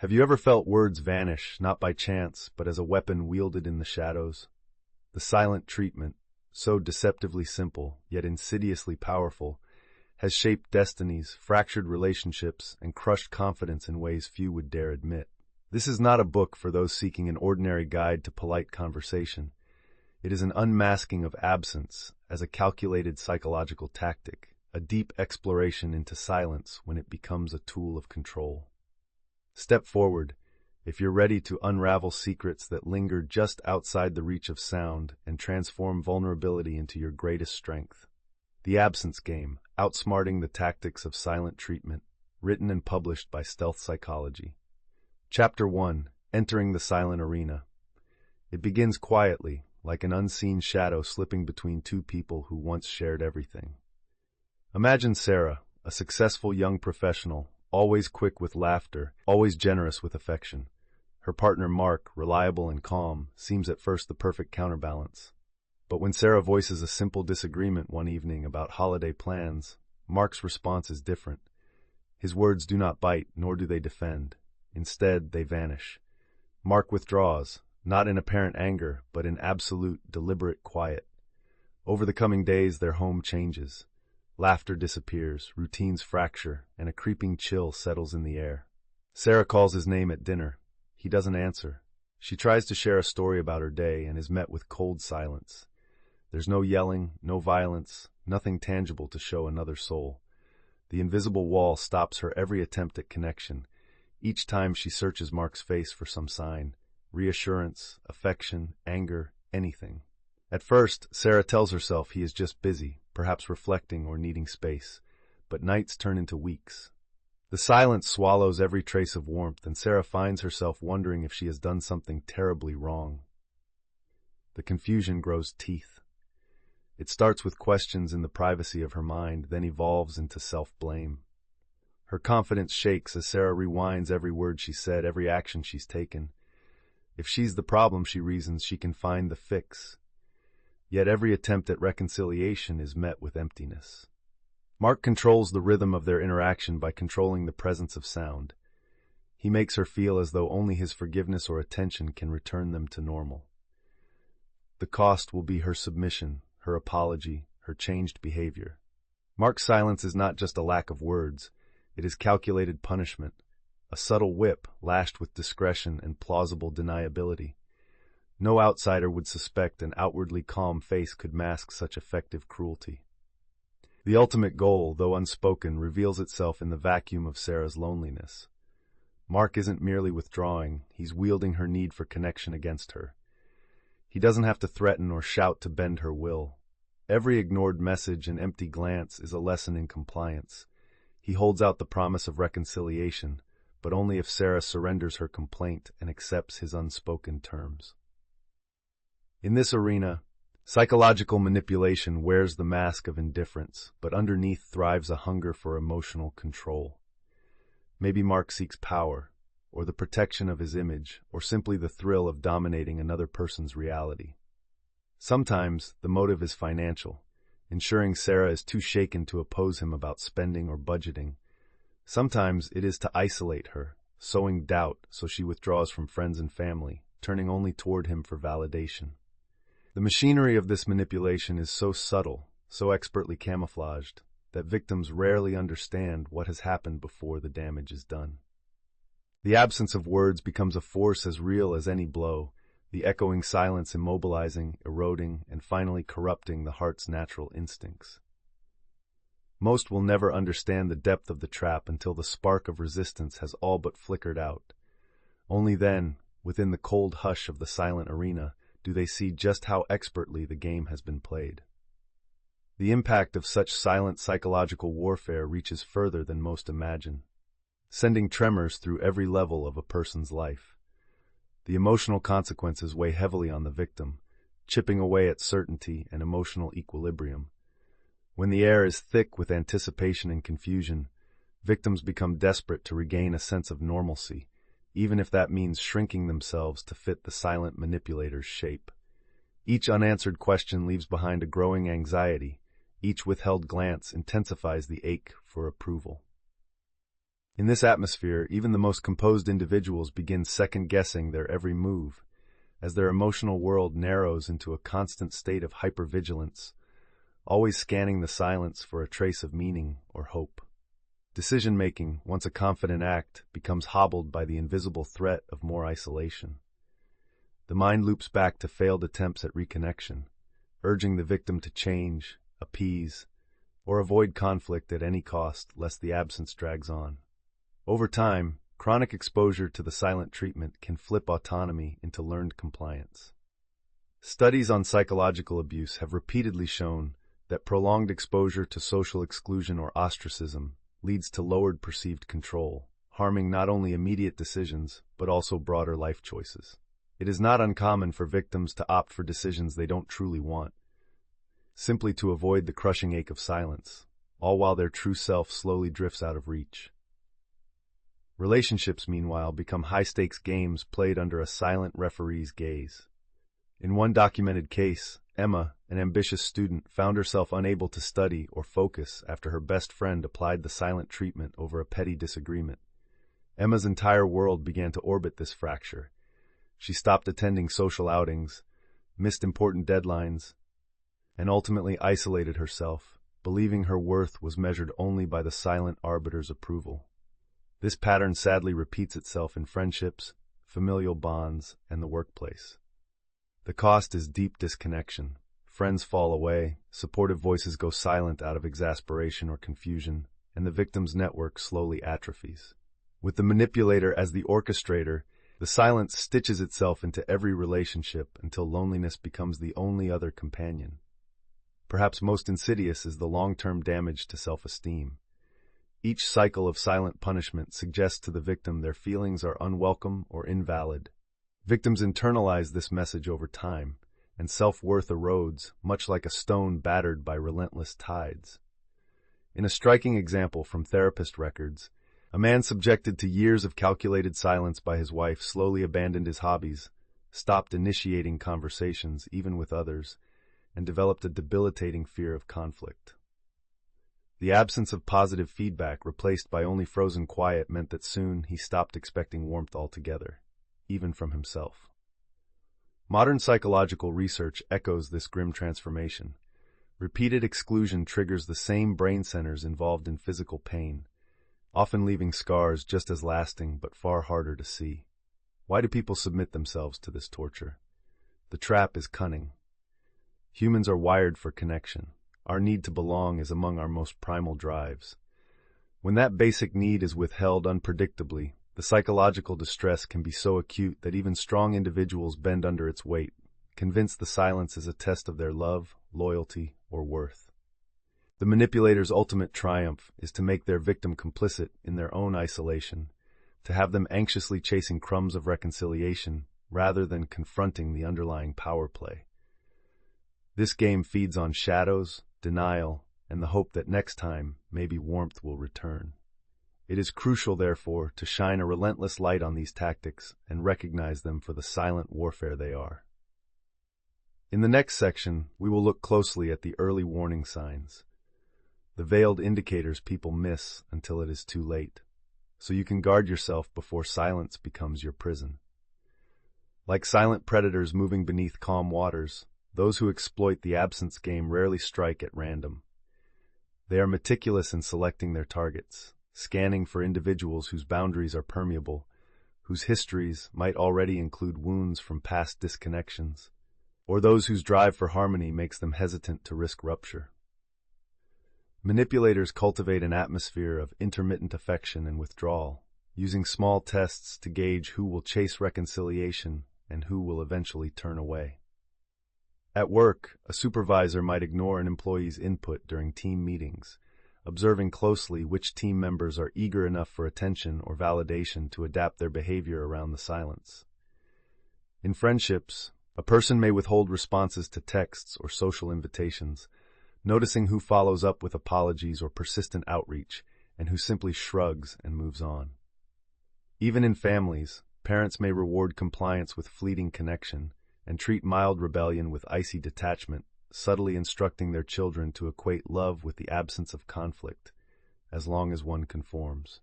Have you ever felt words vanish, not by chance, but as a weapon wielded in the shadows? The silent treatment, so deceptively simple, yet insidiously powerful, has shaped destinies, fractured relationships, and crushed confidence in ways few would dare admit. This is not a book for those seeking an ordinary guide to polite conversation. It is an unmasking of absence as a calculated psychological tactic, a deep exploration into silence when it becomes a tool of control. Step forward if you're ready to unravel secrets that linger just outside the reach of sound and transform vulnerability into your greatest strength. The Absence Game, Outsmarting the Tactics of Silent Treatment, written and published by Stealth Psychology. Chapter 1. Entering the Silent Arena. It begins quietly, like an unseen shadow slipping between two people who once shared everything. Imagine Sarah, a successful young professional, always quick with laughter, always generous with affection. Her partner Mark, reliable and calm, seems at first the perfect counterbalance. But when Sarah voices a simple disagreement one evening about holiday plans, Mark's response is different. His words do not bite, nor do they defend. Instead, they vanish. Mark withdraws, not in apparent anger, but in absolute, deliberate quiet. Over the coming days, their home changes. Laughter disappears, routines fracture, and a creeping chill settles in the air. Sarah calls his name at dinner. He doesn't answer. She tries to share a story about her day and is met with cold silence. There's no yelling, no violence, nothing tangible to show another soul. The invisible wall stops her every attempt at connection. Each time she searches Mark's face for some sign, reassurance, affection, anger, anything. At first, Sarah tells herself he is just busy, perhaps reflecting or needing space, but nights turn into weeks. The silence swallows every trace of warmth, and Sarah finds herself wondering if she has done something terribly wrong. The confusion grows teeth. It starts with questions in the privacy of her mind, then evolves into self-blame. Her confidence shakes as Sarah rewinds every word she said, every action she's taken. If she's the problem, she reasons, she can find the fix. Yet every attempt at reconciliation is met with emptiness. Mark controls the rhythm of their interaction by controlling the presence of sound. He makes her feel as though only his forgiveness or attention can return them to normal. The cost will be her submission, her apology, her changed behavior. Mark's silence is not just a lack of words. It is calculated punishment, a subtle whip lashed with discretion and plausible deniability. No outsider would suspect an outwardly calm face could mask such effective cruelty. The ultimate goal, though unspoken, reveals itself in the vacuum of Sarah's loneliness. Mark isn't merely withdrawing, he's wielding her need for connection against her. He doesn't have to threaten or shout to bend her will. Every ignored message and empty glance is a lesson in compliance. He holds out the promise of reconciliation, but only if Sarah surrenders her complaint and accepts his unspoken terms. In this arena, psychological manipulation wears the mask of indifference, but underneath thrives a hunger for emotional control. Maybe Mark seeks power, or the protection of his image, or simply the thrill of dominating another person's reality. Sometimes the motive is financial, ensuring Sarah is too shaken to oppose him about spending or budgeting. Sometimes it is to isolate her, sowing doubt so she withdraws from friends and family, turning only toward him for validation. The machinery of this manipulation is so subtle, so expertly camouflaged, that victims rarely understand what has happened before the damage is done. The absence of words becomes a force as real as any blow, the echoing silence immobilizing, eroding, and finally corrupting the heart's natural instincts. Most will never understand the depth of the trap until the spark of resistance has all but flickered out. Only then, within the cold hush of the silent arena, do they see just how expertly the game has been played. The impact of such silent psychological warfare reaches further than most imagine, sending tremors through every level of a person's life. The emotional consequences weigh heavily on the victim, chipping away at certainty and emotional equilibrium. When the air is thick with anticipation and confusion, victims become desperate to regain a sense of normalcy, even if that means shrinking themselves to fit the silent manipulator's shape. Each unanswered question leaves behind a growing anxiety. Each withheld glance intensifies the ache for approval. In this atmosphere, even the most composed individuals begin second-guessing their every move, as their emotional world narrows into a constant state of hypervigilance, always scanning the silence for a trace of meaning or hope. Decision-making, once a confident act, becomes hobbled by the invisible threat of more isolation. The mind loops back to failed attempts at reconnection, urging the victim to change, appease, or avoid conflict at any cost lest the absence drags on. Over time, chronic exposure to the silent treatment can flip autonomy into learned compliance. Studies on psychological abuse have repeatedly shown that prolonged exposure to social exclusion or ostracism leads to lowered perceived control, harming not only immediate decisions but also broader life choices. It is not uncommon for victims to opt for decisions they don't truly want, simply to avoid the crushing ache of silence, all while their true self slowly drifts out of reach. Relationships, meanwhile, become high-stakes games played under a silent referee's gaze. In one documented case, Emma, an ambitious student, found herself unable to study or focus after her best friend applied the silent treatment over a petty disagreement. Emma's entire world began to orbit this fracture. She stopped attending social outings, missed important deadlines, and ultimately isolated herself, believing her worth was measured only by the silent arbiter's approval. This pattern sadly repeats itself in friendships, familial bonds, and the workplace. The cost is deep disconnection. Friends fall away, supportive voices go silent out of exasperation or confusion, and the victim's network slowly atrophies. With the manipulator as the orchestrator, the silence stitches itself into every relationship until loneliness becomes the only other companion. Perhaps most insidious is the long-term damage to self-esteem. Each cycle of silent punishment suggests to the victim their feelings are unwelcome or invalid. Victims internalize this message over time, and self-worth erodes, much like a stone battered by relentless tides. In a striking example from therapist records, a man subjected to years of calculated silence by his wife slowly abandoned his hobbies, stopped initiating conversations even with others, and developed a debilitating fear of conflict. The absence of positive feedback replaced by only frozen quiet meant that soon he stopped expecting warmth altogether, even from himself. Modern psychological research echoes this grim transformation. Repeated exclusion triggers the same brain centers involved in physical pain, often leaving scars just as lasting but far harder to see. Why do people submit themselves to this torture? The trap is cunning. Humans are wired for connection. Our need to belong is among our most primal drives. When that basic need is withheld unpredictably, the psychological distress can be so acute that even strong individuals bend under its weight, convinced the silence is a test of their love, loyalty, or worth. The manipulator's ultimate triumph is to make their victim complicit in their own isolation, to have them anxiously chasing crumbs of reconciliation rather than confronting the underlying power play. This game feeds on shadows, denial, and the hope that next time, maybe warmth will return. It is crucial, therefore, to shine a relentless light on these tactics and recognize them for the silent warfare they are. In the next section, we will look closely at the early warning signs, the veiled indicators people miss until it is too late, so you can guard yourself before silence becomes your prison. Like silent predators moving beneath calm waters, those who exploit the absence game rarely strike at random. They are meticulous in selecting their targets, scanning for individuals whose boundaries are permeable, whose histories might already include wounds from past disconnections, or those whose drive for harmony makes them hesitant to risk rupture. Manipulators cultivate an atmosphere of intermittent affection and withdrawal, using small tests to gauge who will chase reconciliation and who will eventually turn away. At work, a supervisor might ignore an employee's input during team meetings, observing closely which team members are eager enough for attention or validation to adapt their behavior around the silence. In friendships, a person may withhold responses to texts or social invitations, noticing who follows up with apologies or persistent outreach and who simply shrugs and moves on. Even in families, parents may reward compliance with fleeting connection and treat mild rebellion with icy detachment, subtly instructing their children to equate love with the absence of conflict, as long as one conforms.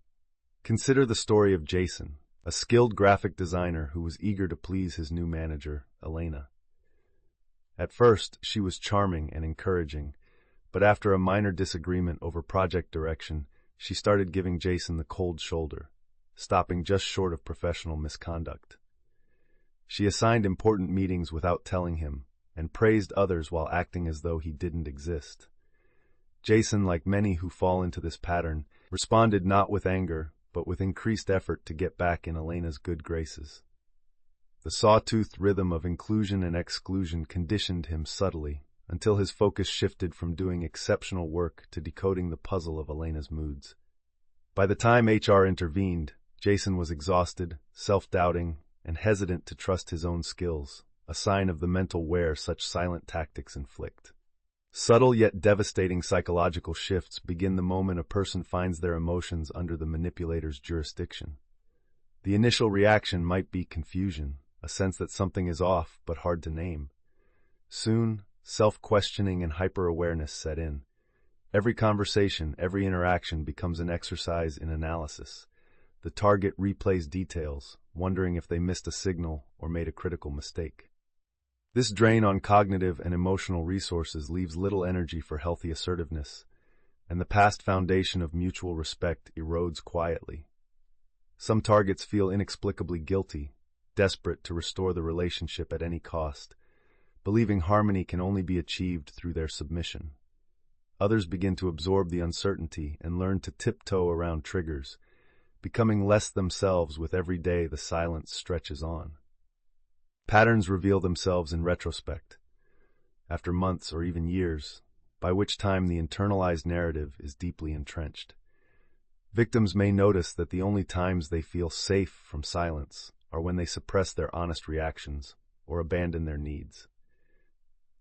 Consider the story of Jason, a skilled graphic designer who was eager to please his new manager, Elena. At first, she was charming and encouraging, but after a minor disagreement over project direction, she started giving Jason the cold shoulder, stopping just short of professional misconduct. She assigned important meetings without telling him, and praised others while acting as though he didn't exist. Jason, like many who fall into this pattern, responded not with anger, but with increased effort to get back in Elena's good graces. The sawtooth rhythm of inclusion and exclusion conditioned him subtly, until his focus shifted from doing exceptional work to decoding the puzzle of Elena's moods. By the time HR intervened, Jason was exhausted, self-doubting, and hesitant to trust his own skills, a sign of the mental wear such silent tactics inflict. Subtle yet devastating psychological shifts begin the moment a person finds their emotions under the manipulator's jurisdiction. The initial reaction might be confusion, a sense that something is off but hard to name. Soon, self-questioning and hyper-awareness set in. Every conversation, every interaction becomes an exercise in analysis. The target replays details, wondering if they missed a signal or made a critical mistake. This drain on cognitive and emotional resources leaves little energy for healthy assertiveness, and the past foundation of mutual respect erodes quietly. Some targets feel inexplicably guilty, desperate to restore the relationship at any cost, believing harmony can only be achieved through their submission. Others begin to absorb the uncertainty and learn to tiptoe around triggers, becoming less themselves with every day the silence stretches on. Patterns reveal themselves in retrospect, after months or even years, by which time the internalized narrative is deeply entrenched. Victims may notice that the only times they feel safe from silence are when they suppress their honest reactions or abandon their needs.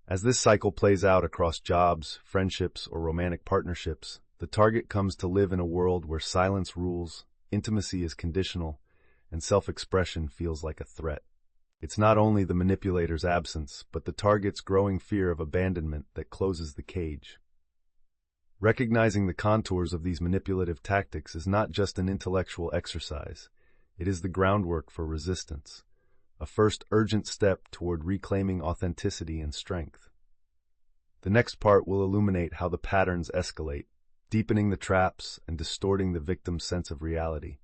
As this cycle plays out across jobs, friendships, or romantic partnerships, the target comes to live in a world where silence rules, intimacy is conditional, and self-expression feels like a threat. It's not only the manipulator's absence, but the target's growing fear of abandonment that closes the cage. Recognizing the contours of these manipulative tactics is not just an intellectual exercise. It is the groundwork for resistance, a first urgent step toward reclaiming authenticity and strength. The next part will illuminate how the patterns escalate, deepening the traps and distorting the victim's sense of reality,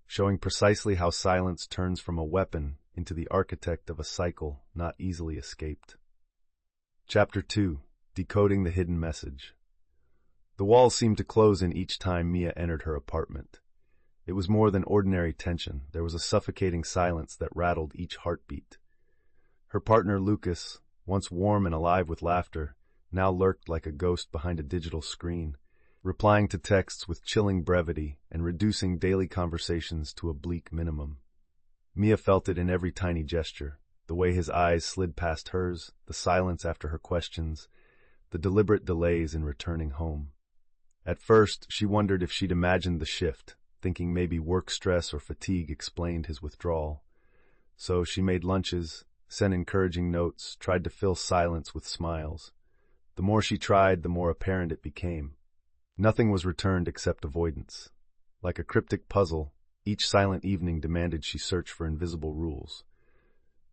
showing precisely how silence turns from a weapon into the architect of a cycle not easily escaped. Chapter 2. Decoding the Hidden Message. The walls seemed to close in each time Mia entered her apartment. It was more than ordinary tension. There was a suffocating silence that rattled each heartbeat. Her partner, Lucas, once warm and alive with laughter, now lurked like a ghost behind a digital screen, replying to texts with chilling brevity and reducing daily conversations to a bleak minimum. Mia felt it in every tiny gesture, the way his eyes slid past hers, the silence after her questions, the deliberate delays in returning home. At first, she wondered if she'd imagined the shift, thinking maybe work stress or fatigue explained his withdrawal. So she made lunches, sent encouraging notes, tried to fill silence with smiles. The more she tried, the more apparent it became. Nothing was returned except avoidance. Like a cryptic puzzle, each silent evening demanded she search for invisible rules.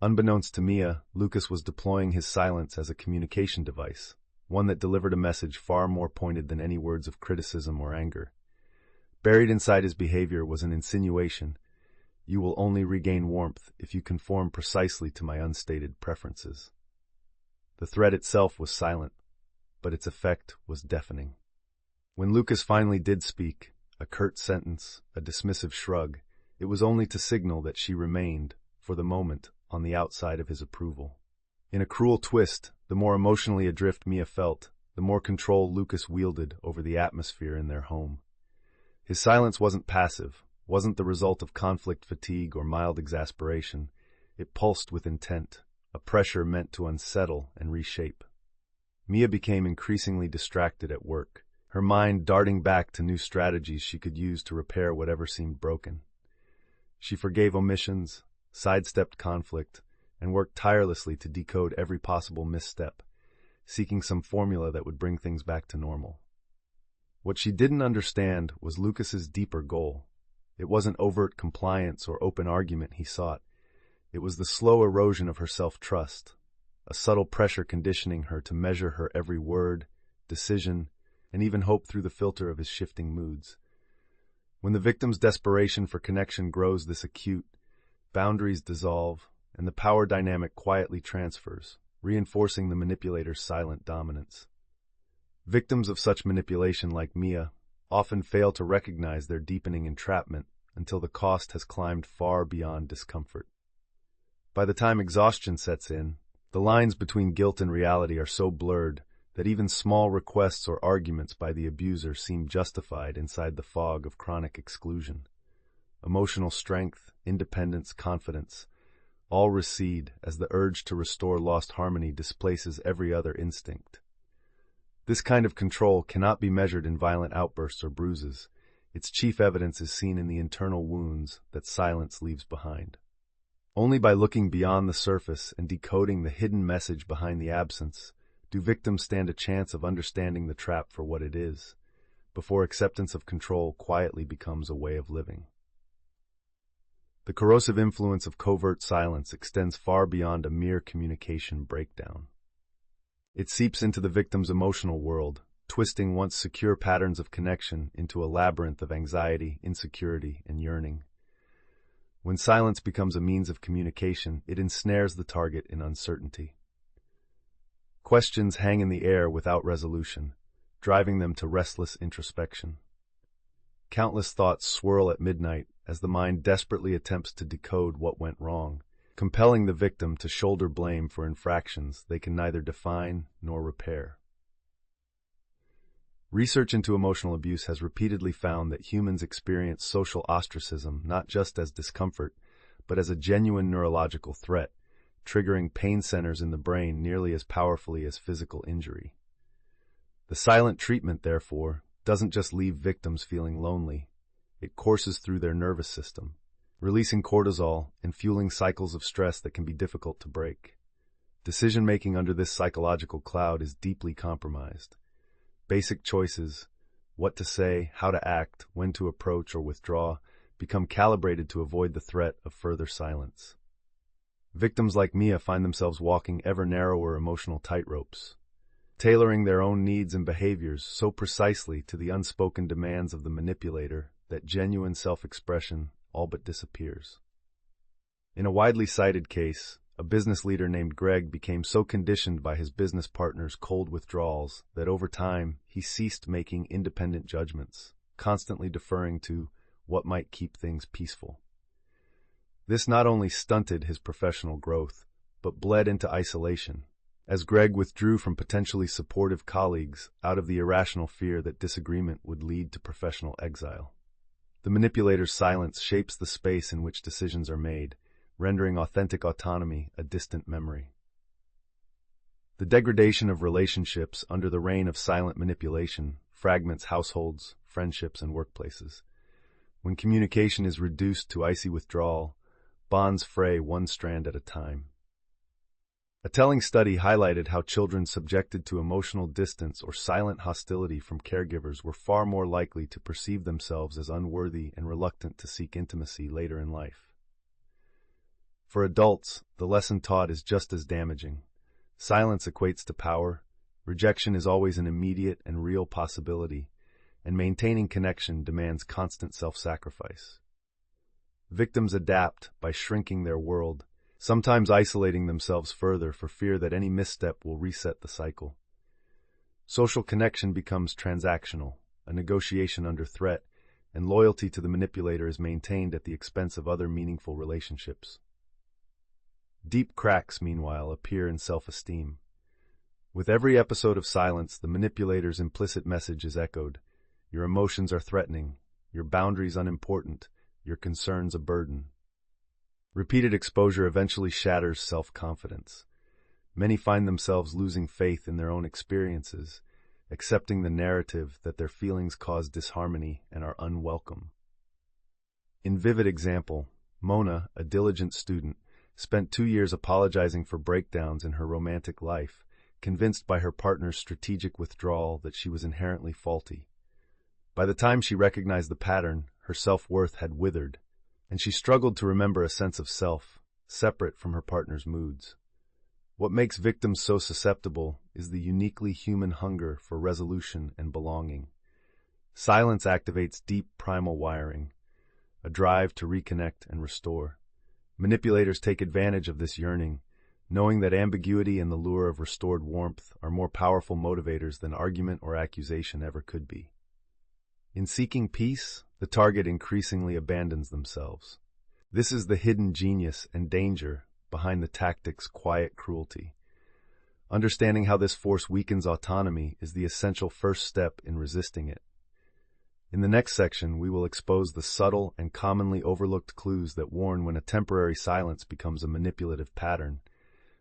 Unbeknownst to Mia, Lucas was deploying his silence as a communication device, one that delivered a message far more pointed than any words of criticism or anger. Buried inside his behavior was an insinuation: you will only regain warmth if you conform precisely to my unstated preferences. The threat itself was silent, but its effect was deafening. When Lucas finally did speak, a curt sentence, a dismissive shrug, it was only to signal that she remained, for the moment, on the outside of his approval. In a cruel twist, the more emotionally adrift Mia felt, the more control Lucas wielded over the atmosphere in their home. His silence wasn't passive, wasn't the result of conflict fatigue or mild exasperation. It pulsed with intent, a pressure meant to unsettle and reshape. Mia became increasingly distracted at work, her mind darting back to new strategies she could use to repair whatever seemed broken. She forgave omissions, sidestepped conflict, and worked tirelessly to decode every possible misstep, seeking some formula that would bring things back to normal. What she didn't understand was Lucas's deeper goal. It wasn't overt compliance or open argument he sought. It was the slow erosion of her self-trust, a subtle pressure conditioning her to measure her every word, decision, and even hope through the filter of his shifting moods. When the victim's desperation for connection grows this acute, boundaries dissolve, and the power dynamic quietly transfers, reinforcing the manipulator's silent dominance. Victims of such manipulation, like Mia, often fail to recognize their deepening entrapment until the cost has climbed far beyond discomfort. By the time exhaustion sets in, the lines between guilt and reality are so blurred that even small requests or arguments by the abuser seem justified inside the fog of chronic exclusion. Emotional strength, independence, confidence, all recede as the urge to restore lost harmony displaces every other instinct. This kind of control cannot be measured in violent outbursts or bruises. Its chief evidence is seen in the internal wounds that silence leaves behind. Only by looking beyond the surface and decoding the hidden message behind the absence do victims stand a chance of understanding the trap for what it is, before acceptance of control quietly becomes a way of living. The corrosive influence of covert silence extends far beyond a mere communication breakdown. It seeps into the victim's emotional world, twisting once secure patterns of connection into a labyrinth of anxiety, insecurity, and yearning. When silence becomes a means of communication, it ensnares the target in uncertainty. Questions hang in the air without resolution, driving them to restless introspection. Countless thoughts swirl at midnight as the mind desperately attempts to decode what went wrong, compelling the victim to shoulder blame for infractions they can neither define nor repair. Research into emotional abuse has repeatedly found that humans experience social ostracism not just as discomfort, but as a genuine neurological threat, triggering pain centers in the brain nearly as powerfully as physical injury. The silent treatment, therefore, doesn't just leave victims feeling lonely. It courses through their nervous system, releasing cortisol and fueling cycles of stress that can be difficult to break. Decision-making under this psychological cloud is deeply compromised. Basic choices, what to say, how to act, when to approach or withdraw, become calibrated to avoid the threat of further silence. Victims like Mia find themselves walking ever narrower emotional tightropes, tailoring their own needs and behaviors so precisely to the unspoken demands of the manipulator that genuine self-expression all but disappears. In a widely cited case, a business leader named Greg became so conditioned by his business partner's cold withdrawals that over time he ceased making independent judgments, constantly deferring to what might keep things peaceful. This not only stunted his professional growth, but bled into isolation, as Greg withdrew from potentially supportive colleagues out of the irrational fear that disagreement would lead to professional exile. The manipulator's silence shapes the space in which decisions are made, rendering authentic autonomy a distant memory. The degradation of relationships under the reign of silent manipulation fragments households, friendships, and workplaces. When communication is reduced to icy withdrawal, bonds fray one strand at a time. A telling study highlighted how children subjected to emotional distance or silent hostility from caregivers were far more likely to perceive themselves as unworthy and reluctant to seek intimacy later in life. For adults, the lesson taught is just as damaging. Silence equates to power, rejection is always an immediate and real possibility, and maintaining connection demands constant self-sacrifice. Victims adapt by shrinking their world, sometimes isolating themselves further for fear that any misstep will reset the cycle. Social connection becomes transactional, a negotiation under threat, and loyalty to the manipulator is maintained at the expense of other meaningful relationships. Deep cracks, meanwhile, appear in self-esteem. With every episode of silence, the manipulator's implicit message is echoed. Your emotions are threatening, your boundaries unimportant, your concerns a burden. Repeated exposure eventually shatters self-confidence. Many find themselves losing faith in their own experiences, accepting the narrative that their feelings cause disharmony and are unwelcome. In vivid example, Mona, a diligent student, spent 2 years apologizing for breakdowns in her romantic life, convinced by her partner's strategic withdrawal that she was inherently faulty. By the time she recognized the pattern, her self-worth had withered, and she struggled to remember a sense of self, separate from her partner's moods. What makes victims so susceptible is the uniquely human hunger for resolution and belonging. Silence activates deep primal wiring, a drive to reconnect and restore. Manipulators take advantage of this yearning, knowing that ambiguity and the lure of restored warmth are more powerful motivators than argument or accusation ever could be. In seeking peace, the target increasingly abandons themselves. This is the hidden genius and danger behind the tactic's quiet cruelty. Understanding how this force weakens autonomy is the essential first step in resisting it. In the next section, we will expose the subtle and commonly overlooked clues that warn when a temporary silence becomes a manipulative pattern,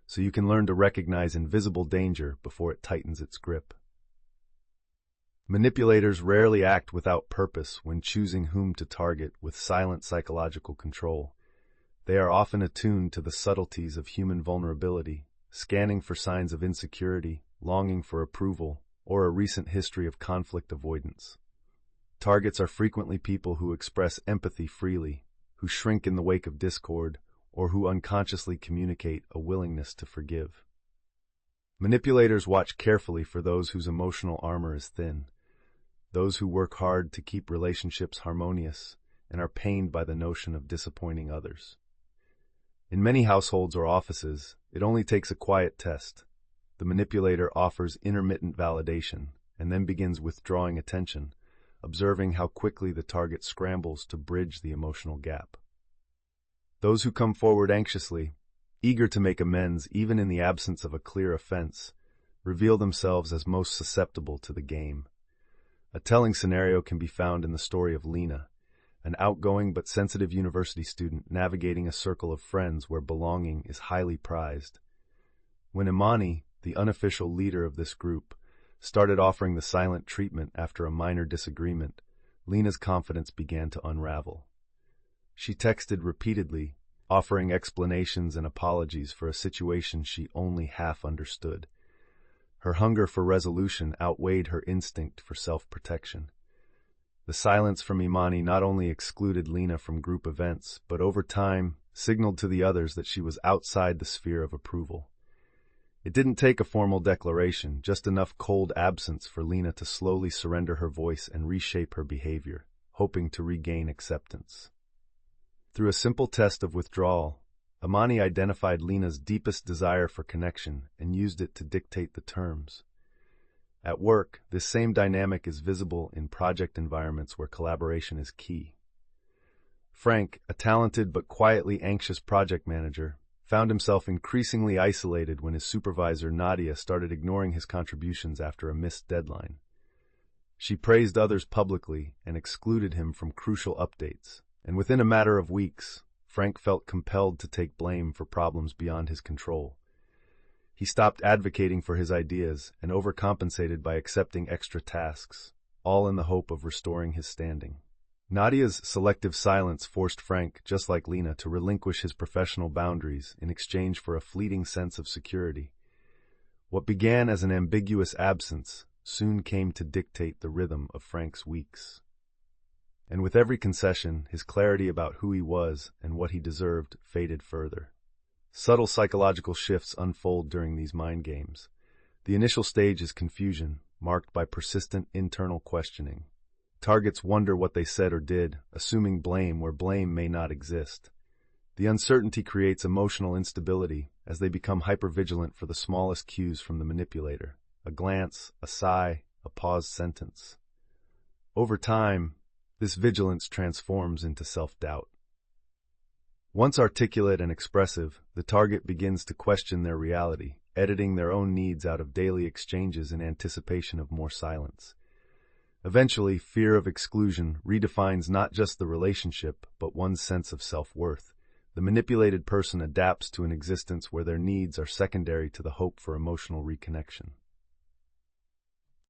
so you can learn to recognize invisible danger before it tightens its grip. Manipulators rarely act without purpose when choosing whom to target with silent psychological control. They are often attuned to the subtleties of human vulnerability, scanning for signs of insecurity, longing for approval, or a recent history of conflict avoidance. Targets are frequently people who express empathy freely, who shrink in the wake of discord, or who unconsciously communicate a willingness to forgive. Manipulators watch carefully for those whose emotional armor is thin, those who work hard to keep relationships harmonious and are pained by the notion of disappointing others. In many households or offices, it only takes a quiet test. The manipulator offers intermittent validation and then begins withdrawing attention, observing how quickly the target scrambles to bridge the emotional gap. Those who come forward anxiously, eager to make amends even in the absence of a clear offense, reveal themselves as most susceptible to the game. A telling scenario can be found in the story of Lena, an outgoing but sensitive university student navigating a circle of friends where belonging is highly prized. When Imani, the unofficial leader of this group, started offering the silent treatment after a minor disagreement, Lena's confidence began to unravel. She texted repeatedly, offering explanations and apologies for a situation she only half understood. Her hunger for resolution outweighed her instinct for self-protection. The silence from Imani not only excluded Lena from group events, but over time signaled to the others that she was outside the sphere of approval. It didn't take a formal declaration, just enough cold absence for Lena to slowly surrender her voice and reshape her behavior, hoping to regain acceptance. Through a simple test of withdrawal, Imani identified Lena's deepest desire for connection and used it to dictate the terms. At work, this same dynamic is visible in project environments where collaboration is key. Frank, a talented but quietly anxious project manager, found himself increasingly isolated when his supervisor, Nadia, started ignoring his contributions after a missed deadline. She praised others publicly and excluded him from crucial updates, and within a matter of weeks, Frank felt compelled to take blame for problems beyond his control. He stopped advocating for his ideas and overcompensated by accepting extra tasks, all in the hope of restoring his standing. Nadia's selective silence forced Frank, just like Lena, to relinquish his professional boundaries in exchange for a fleeting sense of security. What began as an ambiguous absence soon came to dictate the rhythm of Frank's weeks. And with every concession, his clarity about who he was and what he deserved faded further. Subtle psychological shifts unfold during these mind games. The initial stage is confusion, marked by persistent internal questioning. Targets wonder what they said or did, assuming blame where blame may not exist. The uncertainty creates emotional instability as they become hypervigilant for the smallest cues from the manipulator: a glance, a sigh, a paused sentence. Over time, this vigilance transforms into self-doubt. Once articulate and expressive, the target begins to question their reality, editing their own needs out of daily exchanges in anticipation of more silence. Eventually, fear of exclusion redefines not just the relationship, but one's sense of self-worth. The manipulated person adapts to an existence where their needs are secondary to the hope for emotional reconnection.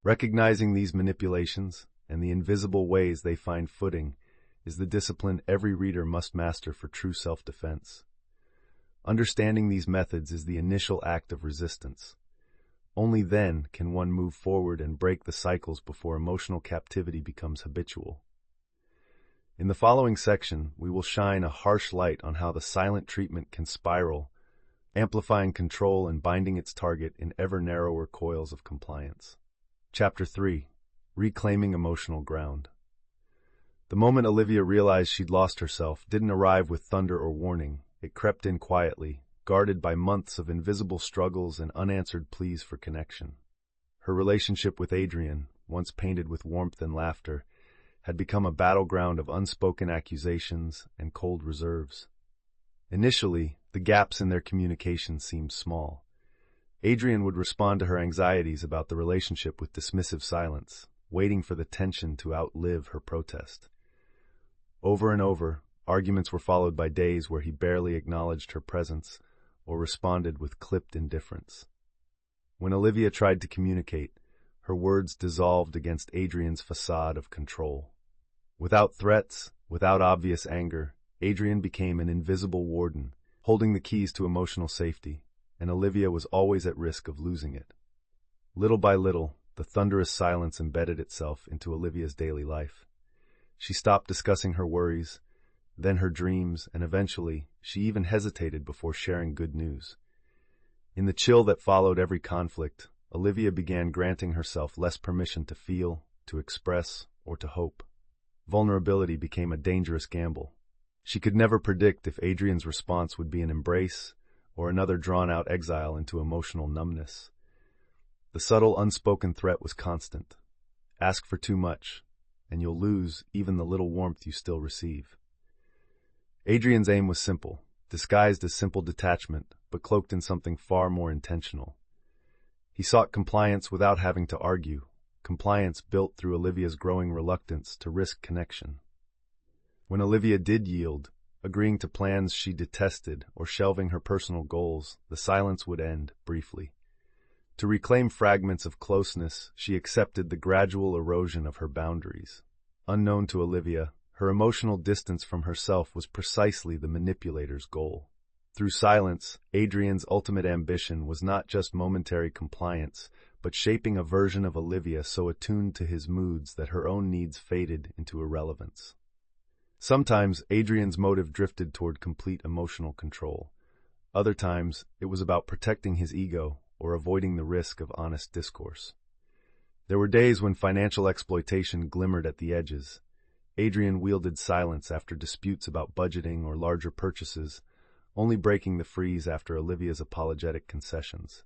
Recognizing these manipulations and the invisible ways they find footing is the discipline every reader must master for true self-defense. Understanding these methods is the initial act of resistance. Only then can one move forward and break the cycles before emotional captivity becomes habitual. In the following section, we will shine a harsh light on how the silent treatment can spiral, amplifying control and binding its target in ever narrower coils of compliance. Chapter 3. Reclaiming Emotional Ground. The moment Olivia realized she'd lost herself didn't arrive with thunder or warning. It crept in quietly, guarded by months of invisible struggles and unanswered pleas for connection. Her relationship with Adrian, once painted with warmth and laughter, had become a battleground of unspoken accusations and cold reserves. Initially, the gaps in their communication seemed small. Adrian would respond to her anxieties about the relationship with dismissive silence, waiting for the tension to outlive her protest. Over and over, arguments were followed by days where he barely acknowledged her presence or responded with clipped indifference. When Olivia tried to communicate, her words dissolved against Adrian's facade of control. Without threats, without obvious anger, Adrian became an invisible warden, holding the keys to emotional safety, and Olivia was always at risk of losing it. Little by little, the thunderous silence embedded itself into Olivia's daily life. She stopped discussing her worries, then her dreams, and eventually, she even hesitated before sharing good news. In the chill that followed every conflict, Olivia began granting herself less permission to feel, to express, or to hope. Vulnerability became a dangerous gamble. She could never predict if Adrian's response would be an embrace or another drawn-out exile into emotional numbness. The subtle, unspoken threat was constant. Ask for too much, and you'll lose even the little warmth you still receive. Adrian's aim was simple, disguised as simple detachment, but cloaked in something far more intentional. He sought compliance without having to argue, compliance built through Olivia's growing reluctance to risk connection. When Olivia did yield, agreeing to plans she detested or shelving her personal goals, the silence would end briefly. To reclaim fragments of closeness, she accepted the gradual erosion of her boundaries. Unknown to Olivia, her emotional distance from herself was precisely the manipulator's goal. Through silence, Adrian's ultimate ambition was not just momentary compliance, but shaping a version of Olivia so attuned to his moods that her own needs faded into irrelevance. Sometimes Adrian's motive drifted toward complete emotional control. Other times, it was about protecting his ego or avoiding the risk of honest discourse. There were days when financial exploitation glimmered at the edges. Adrian wielded silence after disputes about budgeting or larger purchases, only breaking the freeze after Olivia's apologetic concessions.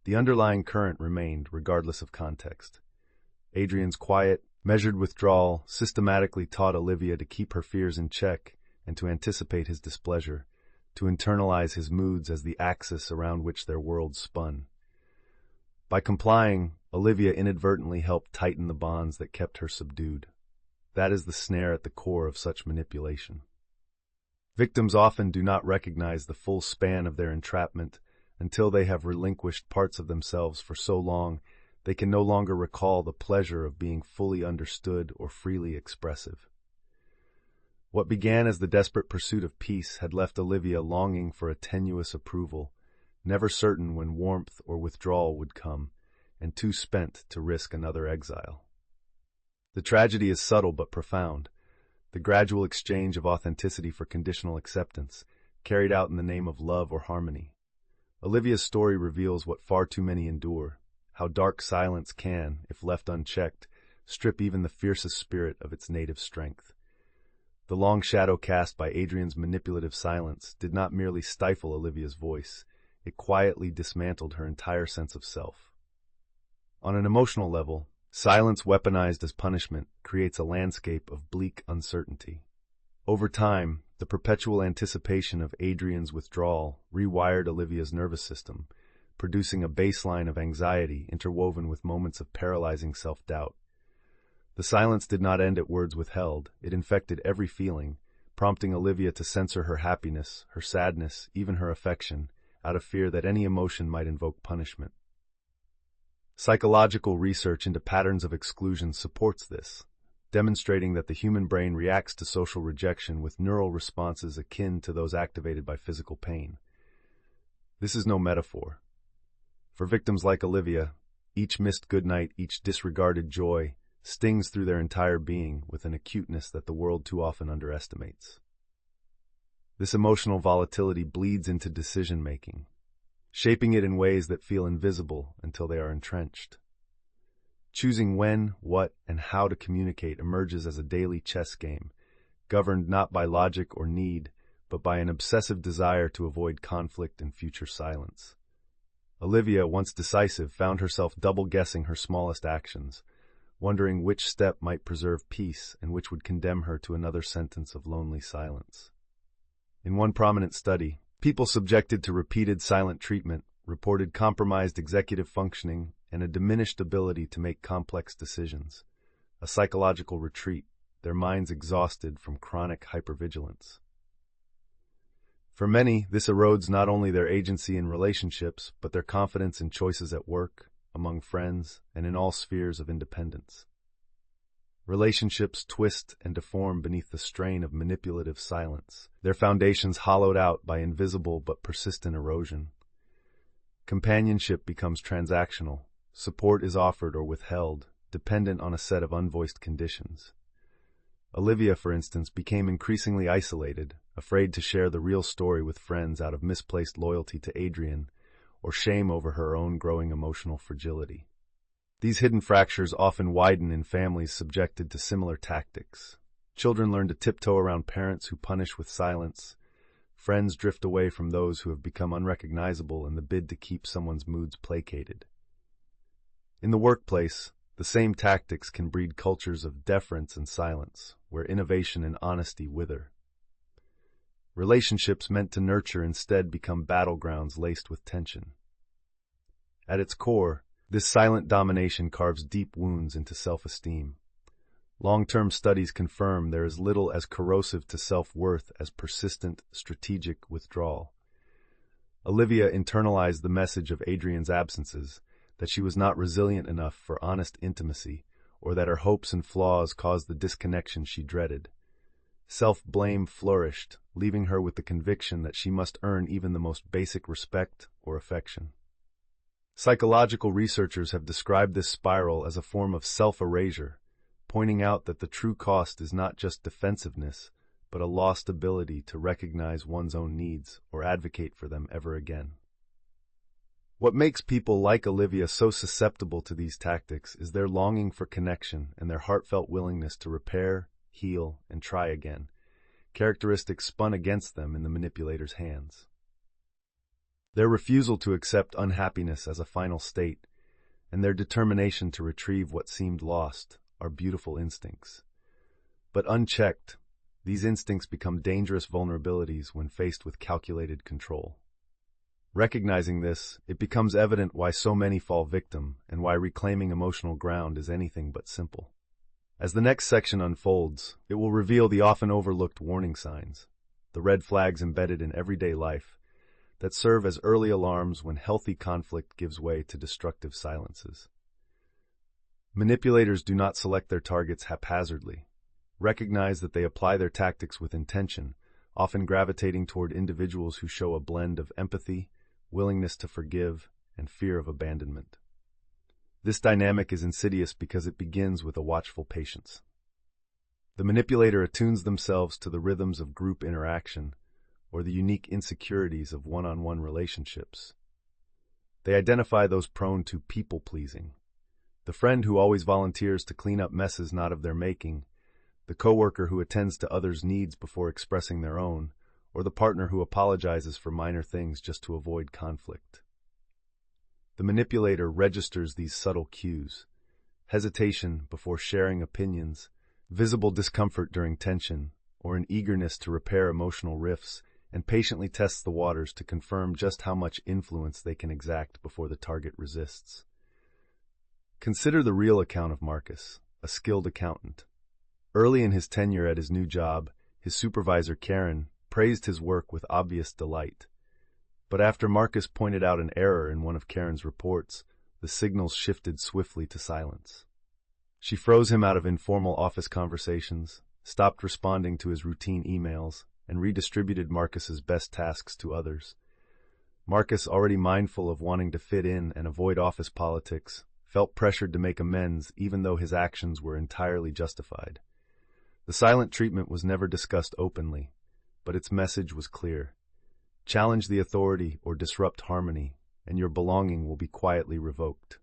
The underlying current remained, regardless of context. Adrian's quiet, measured withdrawal systematically taught Olivia to keep her fears in check and to anticipate his displeasure, to internalize his moods as the axis around which their world spun. By complying, Olivia inadvertently helped tighten the bonds that kept her subdued. That is the snare at the core of such manipulation. Victims often do not recognize the full span of their entrapment until they have relinquished parts of themselves for so long they can no longer recall the pleasure of being fully understood or freely expressive. What began as the desperate pursuit of peace had left Olivia longing for a tenuous approval, never certain when warmth or withdrawal would come, and too spent to risk another exile. The tragedy is subtle but profound, the gradual exchange of authenticity for conditional acceptance, carried out in the name of love or harmony. Olivia's story reveals what far too many endure, how dark silence can, if left unchecked, strip even the fiercest spirit of its native strength. The long shadow cast by Adrian's manipulative silence did not merely stifle Olivia's voice, it quietly dismantled her entire sense of self. On an emotional level, silence weaponized as punishment creates a landscape of bleak uncertainty. Over time, the perpetual anticipation of Adrian's withdrawal rewired Olivia's nervous system, producing a baseline of anxiety interwoven with moments of paralyzing self-doubt. The silence did not end at words withheld, it infected every feeling, prompting Olivia to censor her happiness, her sadness, even her affection, out of fear that any emotion might invoke punishment. Psychological research into patterns of exclusion supports this, demonstrating that the human brain reacts to social rejection with neural responses akin to those activated by physical pain. This is no metaphor. For victims like Olivia, each missed goodnight, each disregarded joy, stings through their entire being with an acuteness that the world too often underestimates. This emotional volatility bleeds into decision-making, shaping it in ways that feel invisible until they are entrenched. Choosing when, what, and how to communicate emerges as a daily chess game, governed not by logic or need, but by an obsessive desire to avoid conflict and future silence. Olivia, once decisive, found herself double-guessing her smallest actions, wondering which step might preserve peace and which would condemn her to another sentence of lonely silence. In one prominent study, people subjected to repeated silent treatment reported compromised executive functioning and a diminished ability to make complex decisions, a psychological retreat, their minds exhausted from chronic hypervigilance. For many, this erodes not only their agency in relationships, but their confidence in choices at work, among friends, and in all spheres of independence. Relationships twist and deform beneath the strain of manipulative silence, their foundations hollowed out by invisible but persistent erosion. Companionship becomes transactional. Support is offered or withheld, dependent on a set of unvoiced conditions. Olivia, for instance, became increasingly isolated, afraid to share the real story with friends out of misplaced loyalty to Adrian or shame over her own growing emotional fragility. These hidden fractures often widen in families subjected to similar tactics. Children learn to tiptoe around parents who punish with silence. Friends drift away from those who have become unrecognizable in the bid to keep someone's moods placated. In the workplace, the same tactics can breed cultures of deference and silence, where innovation and honesty wither. Relationships meant to nurture instead become battlegrounds laced with tension. At its core, this silent domination carves deep wounds into self-esteem. Long-term studies confirm there is little as corrosive to self-worth as persistent, strategic withdrawal. Olivia internalized the message of Adrian's absences, that she was not resilient enough for honest intimacy, or that her hopes and flaws caused the disconnection she dreaded. Self-blame flourished, leaving her with the conviction that she must earn even the most basic respect or affection. Psychological researchers have described this spiral as a form of self-erasure, pointing out that the true cost is not just defensiveness, but a lost ability to recognize one's own needs or advocate for them ever again. What makes people like Olivia so susceptible to these tactics is their longing for connection and their heartfelt willingness to repair, heal, and try again, characteristics spun against them in the manipulator's hands. Their refusal to accept unhappiness as a final state, and their determination to retrieve what seemed lost, are beautiful instincts. But unchecked, these instincts become dangerous vulnerabilities when faced with calculated control. Recognizing this, it becomes evident why so many fall victim and why reclaiming emotional ground is anything but simple. As the next section unfolds, it will reveal the often overlooked warning signs, the red flags embedded in everyday life, that serve as early alarms when healthy conflict gives way to destructive silences. Manipulators do not select their targets haphazardly. Recognize that they apply their tactics with intention, often gravitating toward individuals who show a blend of empathy, willingness to forgive, and fear of abandonment. This dynamic is insidious because it begins with a watchful patience. The manipulator attunes themselves to the rhythms of group interaction or the unique insecurities of one-on-one relationships. They identify those prone to people-pleasing, the friend who always volunteers to clean up messes not of their making, the coworker who attends to others' needs before expressing their own, or the partner who apologizes for minor things just to avoid conflict. The manipulator registers these subtle cues: hesitation before sharing opinions, visible discomfort during tension, or an eagerness to repair emotional rifts, and patiently tests the waters to confirm just how much influence they can exact before the target resists. Consider the real account of Marcus, a skilled accountant. Early in his tenure at his new job, his supervisor, Karen, praised his work with obvious delight. But after Marcus pointed out an error in one of Karen's reports, the signals shifted swiftly to silence. She froze him out of informal office conversations, stopped responding to his routine emails, and redistributed Marcus's best tasks to others. Marcus, already mindful of wanting to fit in and avoid office politics, felt pressured to make amends even though his actions were entirely justified. The silent treatment was never discussed openly, but its message was clear. Challenge the authority or disrupt harmony, and your belonging will be quietly revoked.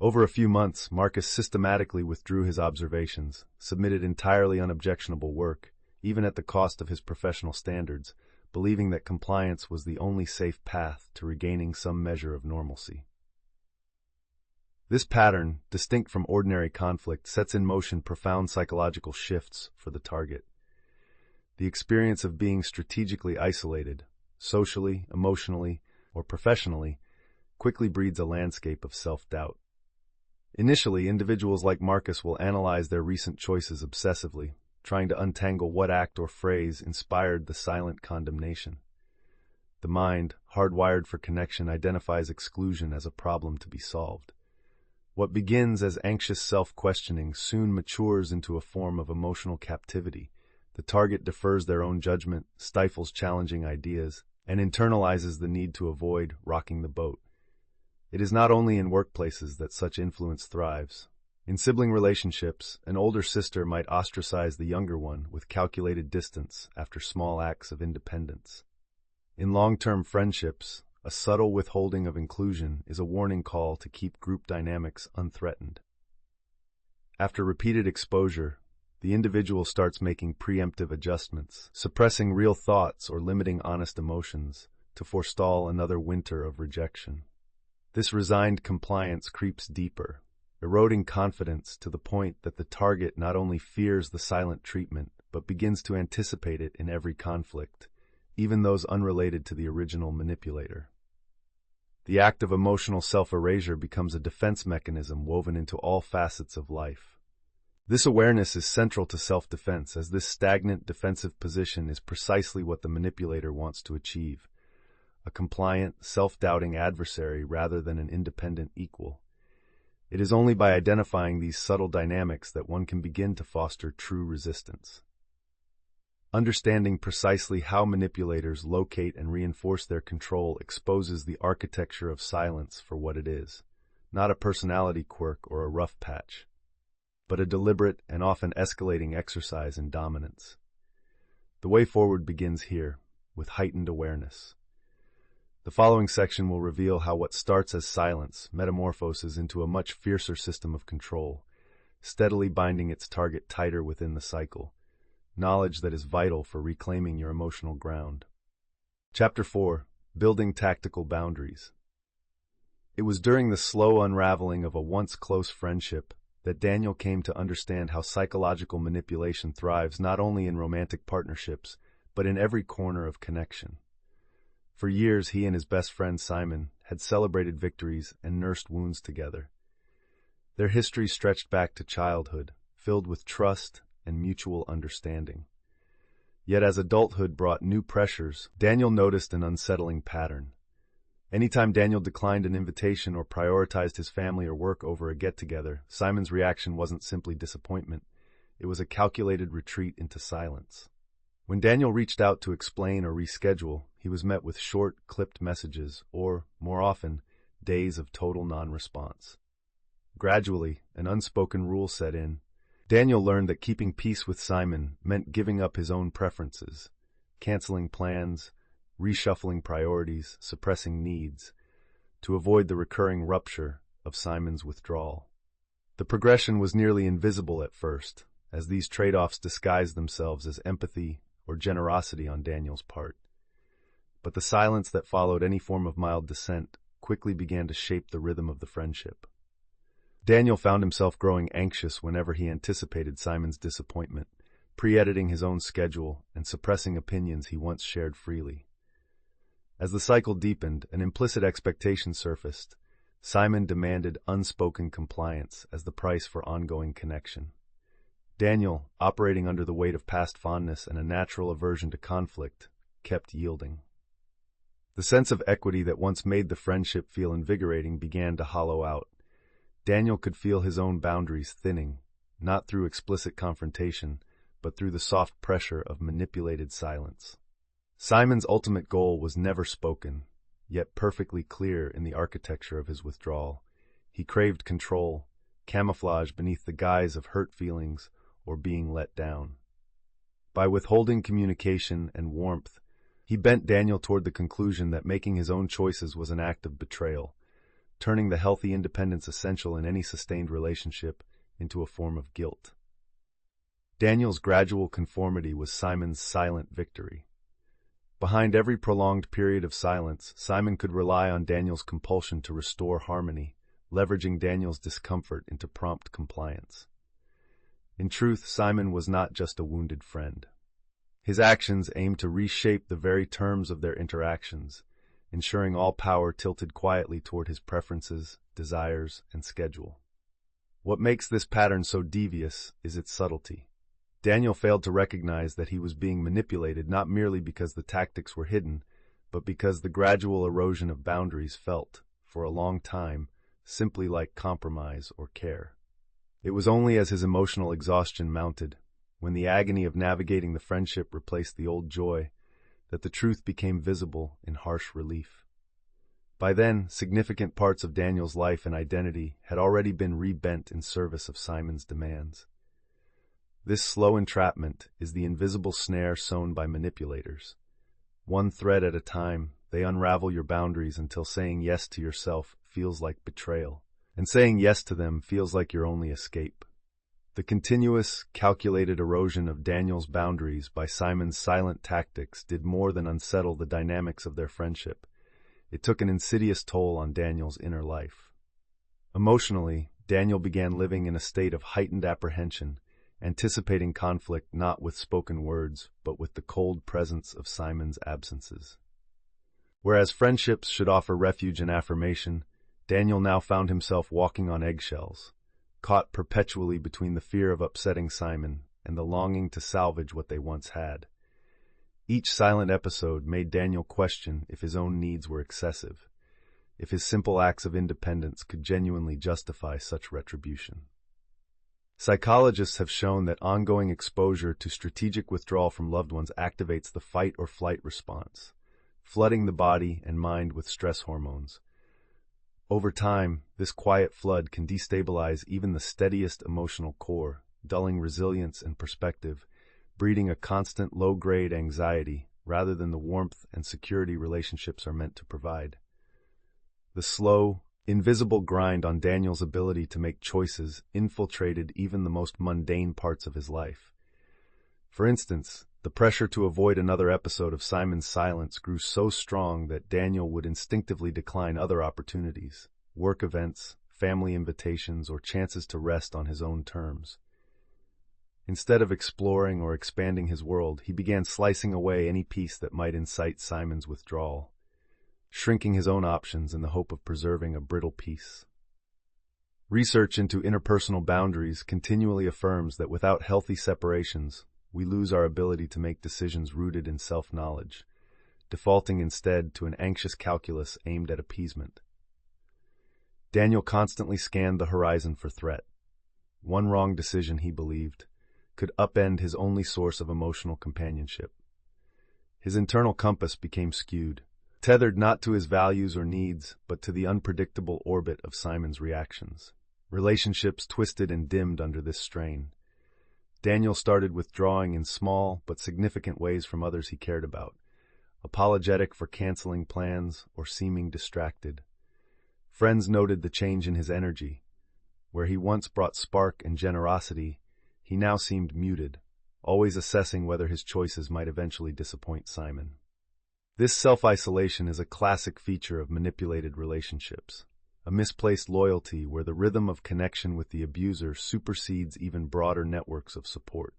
Over a few months, Marcus systematically withdrew his observations, submitted entirely unobjectionable work, even at the cost of his professional standards, believing that compliance was the only safe path to regaining some measure of normalcy. This pattern, distinct from ordinary conflict, sets in motion profound psychological shifts for the target. The experience of being strategically isolated, socially, emotionally, or professionally, quickly breeds a landscape of self-doubt. Initially, individuals like Marcus will analyze their recent choices obsessively, trying to untangle what act or phrase inspired the silent condemnation. The mind, hardwired for connection, identifies exclusion as a problem to be solved. What begins as anxious self-questioning soon matures into a form of emotional captivity. The target defers their own judgment, stifles challenging ideas, and internalizes the need to avoid rocking the boat. It is not only in workplaces that such influence thrives. In sibling relationships, an older sister might ostracize the younger one with calculated distance after small acts of independence. In long-term friendships, a subtle withholding of inclusion is a warning call to keep group dynamics unthreatened. After repeated exposure, the individual starts making preemptive adjustments, suppressing real thoughts or limiting honest emotions to forestall another winter of rejection. This resigned compliance creeps deeper, eroding confidence to the point that the target not only fears the silent treatment, but begins to anticipate it in every conflict, even those unrelated to the original manipulator. The act of emotional self-erasure becomes a defense mechanism woven into all facets of life. This awareness is central to self-defense, as this stagnant defensive position is precisely what the manipulator wants to achieve: a compliant, self-doubting adversary rather than an independent equal. It is only by identifying these subtle dynamics that one can begin to foster true resistance. Understanding precisely how manipulators locate and reinforce their control exposes the architecture of silence for what it is, not a personality quirk or a rough patch, but a deliberate and often escalating exercise in dominance. The way forward begins here, with heightened awareness. The following section will reveal how what starts as silence metamorphoses into a much fiercer system of control, steadily binding its target tighter within the cycle, knowledge that is vital for reclaiming your emotional ground. Chapter 4: Building Tactical Boundaries. It was during the slow unraveling of a once close friendship that Daniel came to understand how psychological manipulation thrives not only in romantic partnerships, but in every corner of connection. For years, he and his best friend Simon had celebrated victories and nursed wounds together. Their history stretched back to childhood, filled with trust and mutual understanding. Yet as adulthood brought new pressures, Daniel noticed an unsettling pattern. Anytime Daniel declined an invitation or prioritized his family or work over a get-together, Simon's reaction wasn't simply disappointment. It was a calculated retreat into silence. When Daniel reached out to explain or reschedule, he was met with short, clipped messages or, more often, days of total non-response. Gradually, an unspoken rule set in. Daniel learned that keeping peace with Simon meant giving up his own preferences, canceling plans, reshuffling priorities, suppressing needs, to avoid the recurring rupture of Simon's withdrawal. The progression was nearly invisible at first, as these trade-offs disguised themselves as empathy or generosity on Daniel's part. But the silence that followed any form of mild dissent quickly began to shape the rhythm of the friendship. Daniel found himself growing anxious whenever he anticipated Simon's disappointment, pre-editing his own schedule and suppressing opinions he once shared freely. As the cycle deepened, an implicit expectation surfaced. Simon demanded unspoken compliance as the price for ongoing connection. Daniel, operating under the weight of past fondness and a natural aversion to conflict, kept yielding. The sense of equity that once made the friendship feel invigorating began to hollow out. Daniel could feel his own boundaries thinning, not through explicit confrontation, but through the soft pressure of manipulated silence. Simon's ultimate goal was never spoken, yet perfectly clear in the architecture of his withdrawal. He craved control, camouflage beneath the guise of hurt feelings or being let down. By withholding communication and warmth, he bent Daniel toward the conclusion that making his own choices was an act of betrayal, turning the healthy independence essential in any sustained relationship into a form of guilt. Daniel's gradual conformity was Simon's silent victory. Behind every prolonged period of silence, Simon could rely on Daniel's compulsion to restore harmony, leveraging Daniel's discomfort into prompt compliance. In truth, Simon was not just a wounded friend. His actions aimed to reshape the very terms of their interactions, ensuring all power tilted quietly toward his preferences, desires, and schedule. What makes this pattern so devious is its subtlety. Daniel failed to recognize that he was being manipulated not merely because the tactics were hidden, but because the gradual erosion of boundaries felt, for a long time, simply like compromise or care. It was only as his emotional exhaustion mounted, when the agony of navigating the friendship replaced the old joy, that the truth became visible in harsh relief. By then, significant parts of Daniel's life and identity had already been rebent in service of Simon's demands. This slow entrapment is the invisible snare sown by manipulators. One thread at a time, they unravel your boundaries until saying yes to yourself feels like betrayal, and saying yes to them feels like your only escape. The continuous, calculated erosion of Daniel's boundaries by Simon's silent tactics did more than unsettle the dynamics of their friendship. It took an insidious toll on Daniel's inner life. Emotionally, Daniel began living in a state of heightened apprehension, anticipating conflict not with spoken words, but with the cold presence of Simon's absences. Whereas friendships should offer refuge and affirmation, Daniel now found himself walking on eggshells, caught perpetually between the fear of upsetting Simon and the longing to salvage what they once had. Each silent episode made Daniel question if his own needs were excessive, if his simple acts of independence could genuinely justify such retribution. Psychologists have shown that ongoing exposure to strategic withdrawal from loved ones activates the fight or flight response, flooding the body and mind with stress hormones. Over time, this quiet flood can destabilize even the steadiest emotional core, dulling resilience and perspective, breeding a constant low-grade anxiety rather than the warmth and security relationships are meant to provide. The slow, invisible grind on Daniel's ability to make choices infiltrated even the most mundane parts of his life. For instance, the pressure to avoid another episode of Simon's silence grew so strong that Daniel would instinctively decline other opportunities, work events, family invitations, or chances to rest on his own terms. Instead of exploring or expanding his world, he began slicing away any piece that might incite Simon's withdrawal, shrinking his own options in the hope of preserving a brittle peace. Research into interpersonal boundaries continually affirms that without healthy separations, we lose our ability to make decisions rooted in self-knowledge, defaulting instead to an anxious calculus aimed at appeasement. Daniel constantly scanned the horizon for threat. One wrong decision, he believed, could upend his only source of emotional companionship. His internal compass became skewed, tethered not to his values or needs, but to the unpredictable orbit of Simon's reactions. Relationships twisted and dimmed under this strain. Daniel started withdrawing in small but significant ways from others he cared about, apologetic for canceling plans or seeming distracted. Friends noted the change in his energy. Where he once brought spark and generosity, he now seemed muted, always assessing whether his choices might eventually disappoint Simon. This self-isolation is a classic feature of manipulated relationships, a misplaced loyalty where the rhythm of connection with the abuser supersedes even broader networks of support.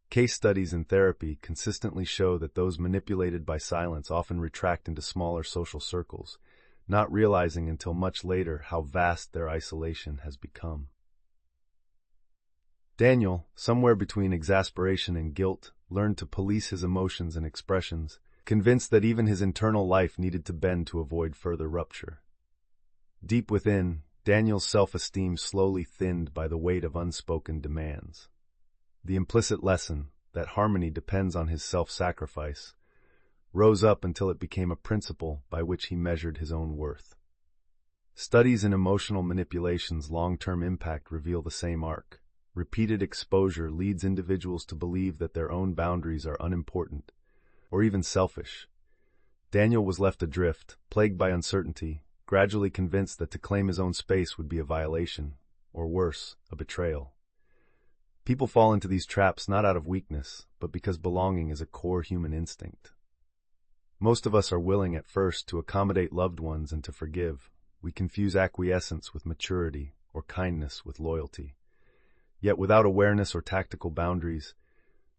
Case studies in therapy consistently show that those manipulated by silence often retract into smaller social circles, not realizing until much later how vast their isolation has become. Daniel, somewhere between exasperation and guilt, learned to police his emotions and expressions, convinced that even his internal life needed to bend to avoid further rupture. Deep within, Daniel's self-esteem slowly thinned by the weight of unspoken demands. The implicit lesson, that harmony depends on his self-sacrifice, rose up until it became a principle by which he measured his own worth. Studies in emotional manipulation's long-term impact reveal the same arc. Repeated exposure leads individuals to believe that their own boundaries are unimportant, or even selfish. Daniel was left adrift, plagued by uncertainty, gradually convinced that to claim his own space would be a violation, or worse, a betrayal. People fall into these traps not out of weakness, but because belonging is a core human instinct. Most of us are willing at first to accommodate loved ones and to forgive. We confuse acquiescence with maturity, or kindness with loyalty. Yet without awareness or tactical boundaries,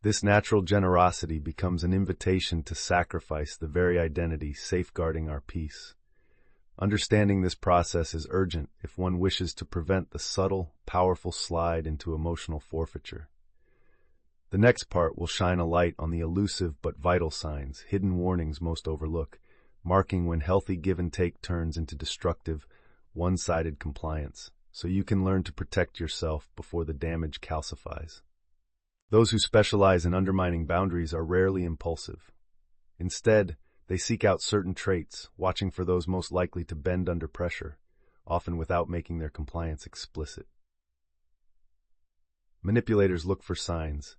this natural generosity becomes an invitation to sacrifice the very identity safeguarding our peace. Understanding this process is urgent if one wishes to prevent the subtle, powerful slide into emotional forfeiture. The next part will shine a light on the elusive but vital signs, hidden warnings most overlook, marking when healthy give-and-take turns into destructive, one-sided compliance, so you can learn to protect yourself before the damage calcifies. Those who specialize in undermining boundaries are rarely impulsive. Instead, they seek out certain traits, watching for those most likely to bend under pressure, often without making their compliance explicit. Manipulators look for signs.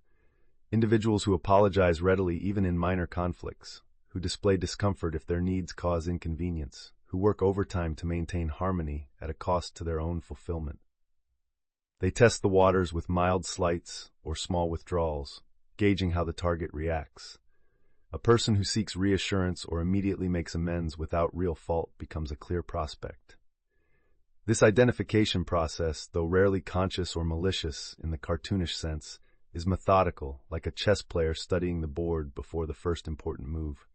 Individuals who apologize readily even in minor conflicts, who display discomfort if their needs cause inconvenience, who work overtime to maintain harmony at a cost to their own fulfillment. They test the waters with mild slights or small withdrawals, gauging how the target reacts. A person who seeks reassurance or immediately makes amends without real fault becomes a clear prospect. This identification process, though rarely conscious or malicious in the cartoonish sense, is methodical, like a chess player studying the board before the first important move.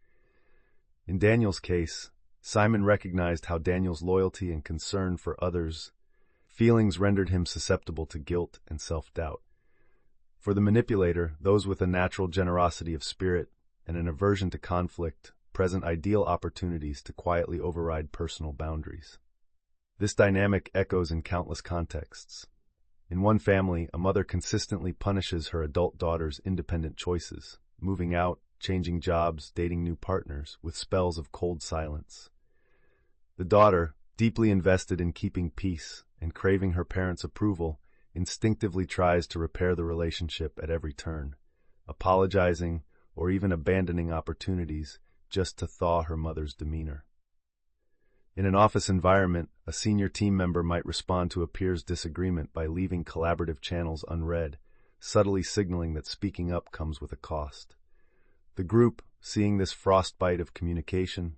In Daniel's case, Simon recognized how Daniel's loyalty and concern for others' feelings rendered him susceptible to guilt and self-doubt. For the manipulator, those with a natural generosity of spirit and an aversion to conflict present ideal opportunities to quietly override personal boundaries. This dynamic echoes in countless contexts. In one family, a mother consistently punishes her adult daughter's independent choices, moving out, changing jobs, dating new partners, with spells of cold silence. The daughter, deeply invested in keeping peace and craving her parents' approval, instinctively tries to repair the relationship at every turn, apologizing or even abandoning opportunities just to thaw her mother's demeanor. In an office environment, a senior team member might respond to a peer's disagreement by leaving collaborative channels unread, subtly signaling that speaking up comes with a cost. The group, seeing this frostbite of communication,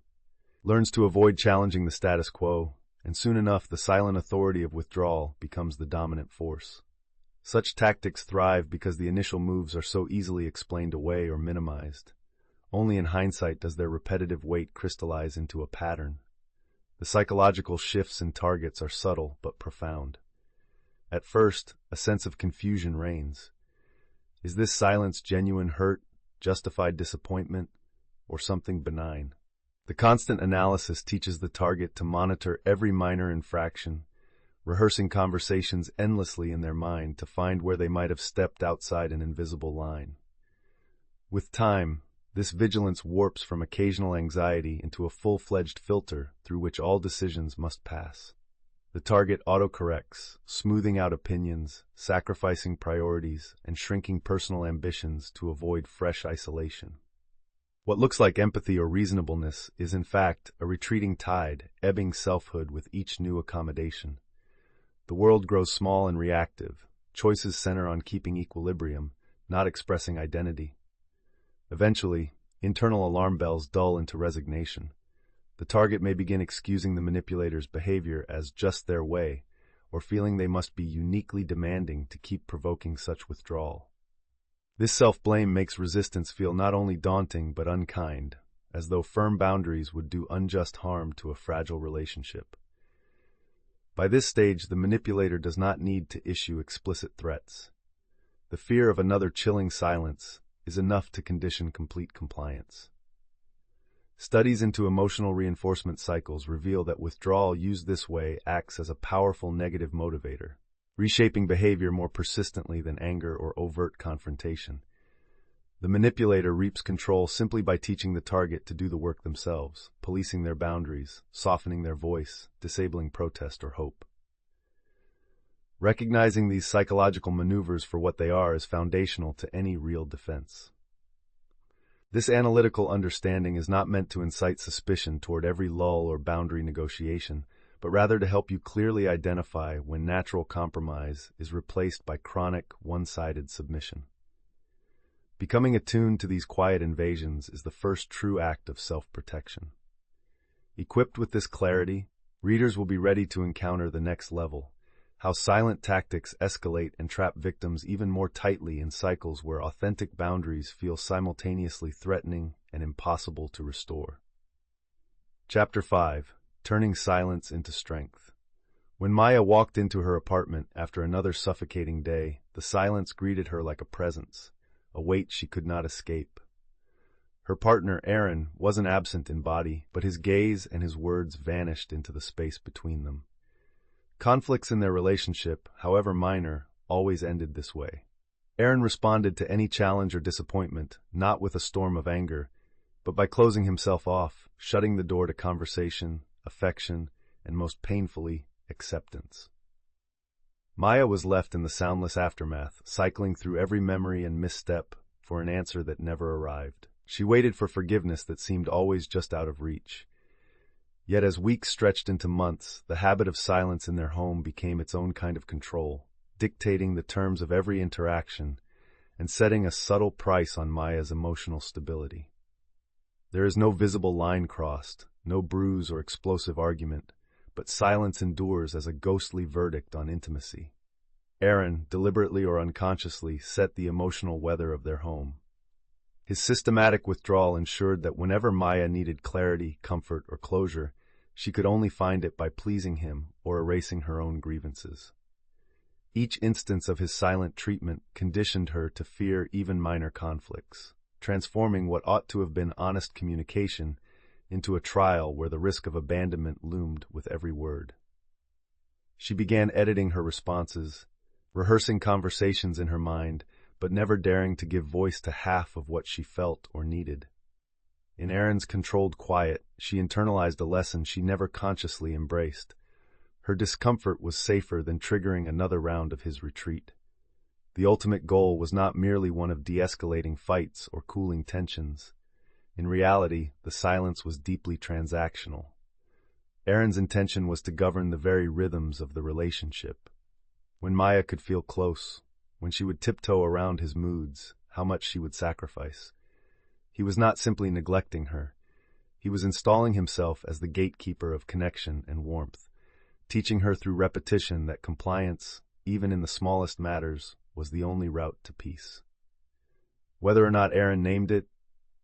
learns to avoid challenging the status quo, and soon enough the silent authority of withdrawal becomes the dominant force. Such tactics thrive because the initial moves are so easily explained away or minimized. Only in hindsight does their repetitive weight crystallize into a pattern. The psychological shifts in targets are subtle but profound. At first, a sense of confusion reigns. Is this silence genuine hurt, justified disappointment, or something benign? The constant analysis teaches the target to monitor every minor infraction, rehearsing conversations endlessly in their mind to find where they might have stepped outside an invisible line. With time, this vigilance warps from occasional anxiety into a full-fledged filter through which all decisions must pass. The target autocorrects, smoothing out opinions, sacrificing priorities, and shrinking personal ambitions to avoid fresh isolation. What looks like empathy or reasonableness is in fact a retreating tide, ebbing selfhood with each new accommodation. The world grows small and reactive. Choices center on keeping equilibrium, not expressing identity. Eventually, internal alarm bells dull into resignation. The target may begin excusing the manipulator's behavior as just their way, or feeling they must be uniquely demanding to keep provoking such withdrawal. This self-blame makes resistance feel not only daunting but unkind, as though firm boundaries would do unjust harm to a fragile relationship. By this stage, the manipulator does not need to issue explicit threats. The fear of another chilling silence is enough to condition complete compliance. Studies into emotional reinforcement cycles reveal that withdrawal used this way acts as a powerful negative motivator, reshaping behavior more persistently than anger or overt confrontation. The manipulator reaps control simply by teaching the target to do the work themselves, policing their boundaries, softening their voice, disabling protest or hope. Recognizing these psychological maneuvers for what they are is foundational to any real defense. This analytical understanding is not meant to incite suspicion toward every lull or boundary negotiation, but rather to help you clearly identify when natural compromise is replaced by chronic, one-sided submission. Becoming attuned to these quiet invasions is the first true act of self-protection. Equipped with this clarity, readers will be ready to encounter the next level, how silent tactics escalate and trap victims even more tightly in cycles where authentic boundaries feel simultaneously threatening and impossible to restore. Chapter 5. Turning Silence into Strength. When Maya walked into her apartment after another suffocating day, the silence greeted her like a presence, a weight she could not escape. Her partner, Aaron, wasn't absent in body, but his gaze and his words vanished into the space between them. Conflicts in their relationship, however minor, always ended this way. Aaron responded to any challenge or disappointment, not with a storm of anger, but by closing himself off, shutting the door to conversation, affection, and most painfully, acceptance. Maya was left in the soundless aftermath, cycling through every memory and misstep for an answer that never arrived. She waited for forgiveness that seemed always just out of reach. Yet as weeks stretched into months, the habit of silence in their home became its own kind of control, dictating the terms of every interaction and setting a subtle price on Maya's emotional stability. There is no visible line crossed, no bruise or explosive argument, but silence endures as a ghostly verdict on intimacy. Aaron, deliberately or unconsciously, set the emotional weather of their home. His systematic withdrawal ensured that whenever Maya needed clarity, comfort, or closure, she could only find it by pleasing him or erasing her own grievances. Each instance of his silent treatment conditioned her to fear even minor conflicts, transforming what ought to have been honest communication into a trial where the risk of abandonment loomed with every word. She began editing her responses, rehearsing conversations in her mind, but never daring to give voice to half of what she felt or needed. In Aaron's controlled quiet, she internalized a lesson she never consciously embraced. Her discomfort was safer than triggering another round of his retreat. The ultimate goal was not merely one of de-escalating fights or cooling tensions. In reality, the silence was deeply transactional. Aaron's intention was to govern the very rhythms of the relationship. When Maya could feel close, when she would tiptoe around his moods, how much she would sacrifice. He was not simply neglecting her. He was installing himself as the gatekeeper of connection and warmth, teaching her through repetition that compliance, even in the smallest matters, was the only route to peace. Whether or not Aaron named it,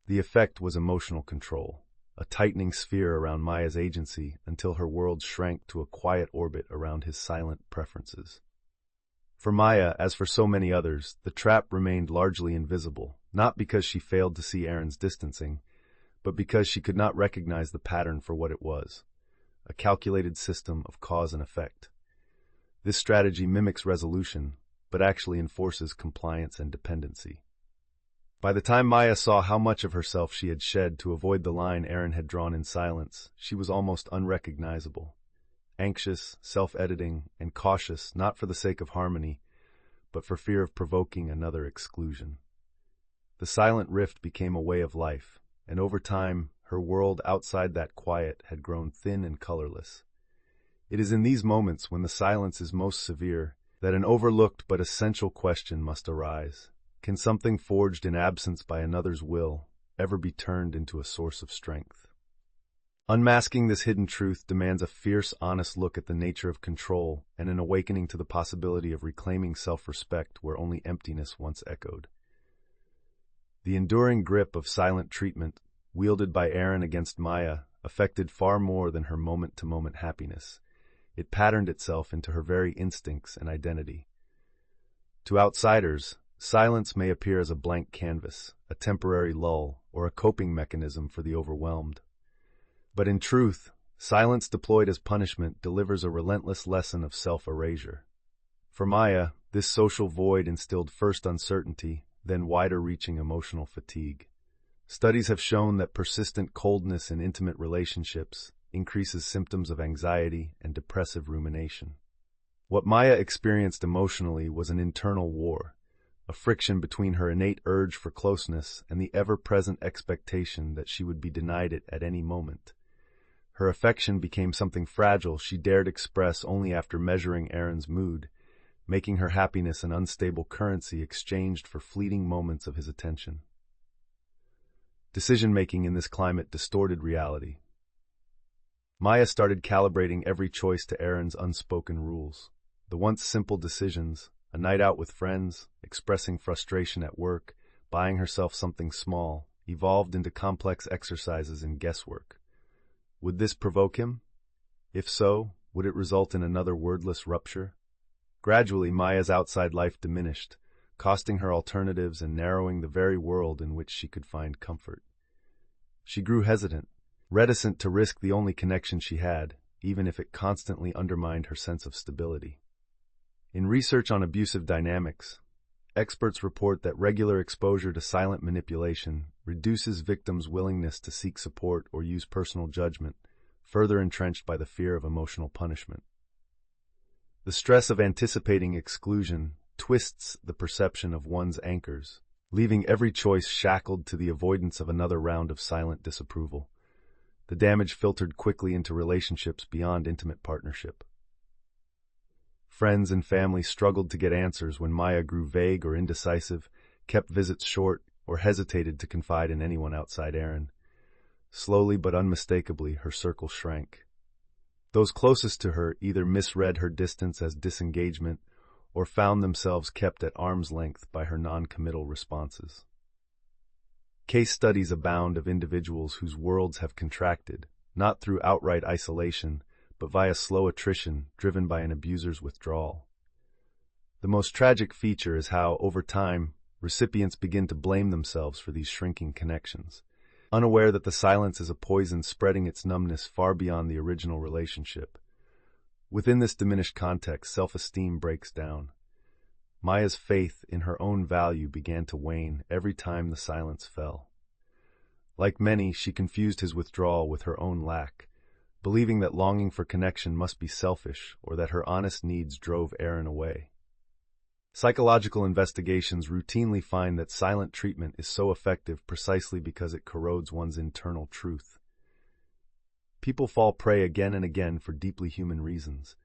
the effect was emotional control, a tightening sphere around Maya's agency until her world shrank to a quiet orbit around his silent preferences. For Maya, as for so many others, the trap remained largely invisible, not because she failed to see Aaron's distancing, but because she could not recognize the pattern for what it was, a calculated system of cause and effect. This strategy mimics resolution, but actually enforces compliance and dependency. By the time Maya saw how much of herself she had shed to avoid the line Aaron had drawn in silence, she was almost unrecognizable. Anxious, self-editing, and cautious not for the sake of harmony, but for fear of provoking another exclusion. The silent rift became a way of life, and over time, her world outside that quiet had grown thin and colorless. It is in these moments when the silence is most severe that an overlooked but essential question must arise. Can something forged in absence by another's will ever be turned into a source of strength? Unmasking this hidden truth demands a fierce, honest look at the nature of control and an awakening to the possibility of reclaiming self-respect where only emptiness once echoed. The enduring grip of silent treatment, wielded by Aaron against Maya, affected far more than her moment-to-moment happiness. It patterned itself into her very instincts and identity. To outsiders, silence may appear as a blank canvas, a temporary lull, or a coping mechanism for the overwhelmed. But in truth, silence deployed as punishment delivers a relentless lesson of self-erasure. For Maya, this social void instilled first uncertainty, then wider-reaching emotional fatigue. Studies have shown that persistent coldness in intimate relationships increases symptoms of anxiety and depressive rumination. What Maya experienced emotionally was an internal war, a friction between her innate urge for closeness and the ever-present expectation that she would be denied it at any moment. Her affection became something fragile she dared express only after measuring Aaron's mood, making her happiness an unstable currency exchanged for fleeting moments of his attention. Decision-making in this climate distorted reality. Maya started calibrating every choice to Aaron's unspoken rules. The once simple decisions, a night out with friends, expressing frustration at work, buying herself something small, evolved into complex exercises in guesswork. Would this provoke him? If so, would it result in another wordless rupture? Gradually, Maya's outside life diminished, costing her alternatives and narrowing the very world in which she could find comfort. She grew hesitant, reticent to risk the only connection she had, even if it constantly undermined her sense of stability. In research on abusive dynamics, experts report that regular exposure to silent manipulation reduces victims' willingness to seek support or use personal judgment, further entrenched by the fear of emotional punishment. The stress of anticipating exclusion twists the perception of one's anchors, leaving every choice shackled to the avoidance of another round of silent disapproval. The damage filtered quickly into relationships beyond intimate partnership. Friends and family struggled to get answers when Maya grew vague or indecisive, kept visits short, or hesitated to confide in anyone outside Aaron. Slowly but unmistakably, her circle shrank. Those closest to her either misread her distance as disengagement or found themselves kept at arm's length by her non-committal responses. Case studies abound of individuals whose worlds have contracted, not through outright isolation, but via slow attrition driven by an abuser's withdrawal. The most tragic feature is how, over time, recipients begin to blame themselves for these shrinking connections, unaware that the silence is a poison spreading its numbness far beyond the original relationship. Within this diminished context, self-esteem breaks down. Maya's faith in her own value began to wane every time the silence fell. Like many, she confused his withdrawal with her own lack, believing that longing for connection must be selfish or that her honest needs drove Aaron away. Psychological investigations routinely find that silent treatment is so effective precisely because it corrodes one's internal truth. People fall prey again and again for deeply human reasons.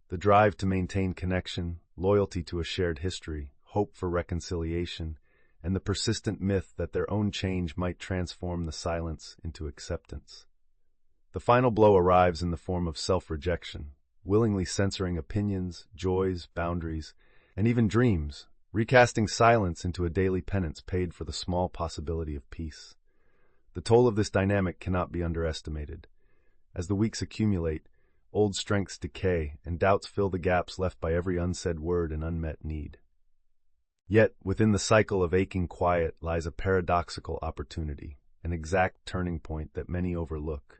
The drive to maintain connection, loyalty to a shared history, hope for reconciliation, and the persistent myth that their own change might transform the silence into acceptance. The final blow arrives in the form of self-rejection, willingly censoring opinions, joys, boundaries, and even dreams, recasting silence into a daily penance paid for the small possibility of peace. The toll of this dynamic cannot be underestimated. As the weeks accumulate, old strengths decay, and doubts fill the gaps left by every unsaid word and unmet need. Yet, within the cycle of aching quiet lies a paradoxical opportunity, an exact turning point that many overlook.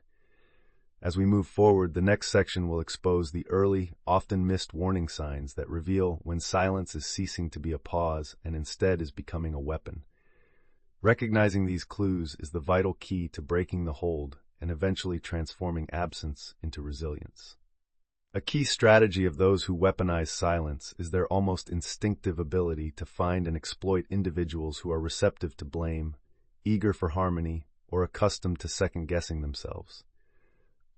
As we move forward, the next section will expose the early, often missed warning signs that reveal when silence is ceasing to be a pause and instead is becoming a weapon. Recognizing these clues is the vital key to breaking the hold and eventually transforming absence into resilience. A key strategy of those who weaponize silence is their almost instinctive ability to find and exploit individuals who are receptive to blame, eager for harmony, or accustomed to second-guessing themselves.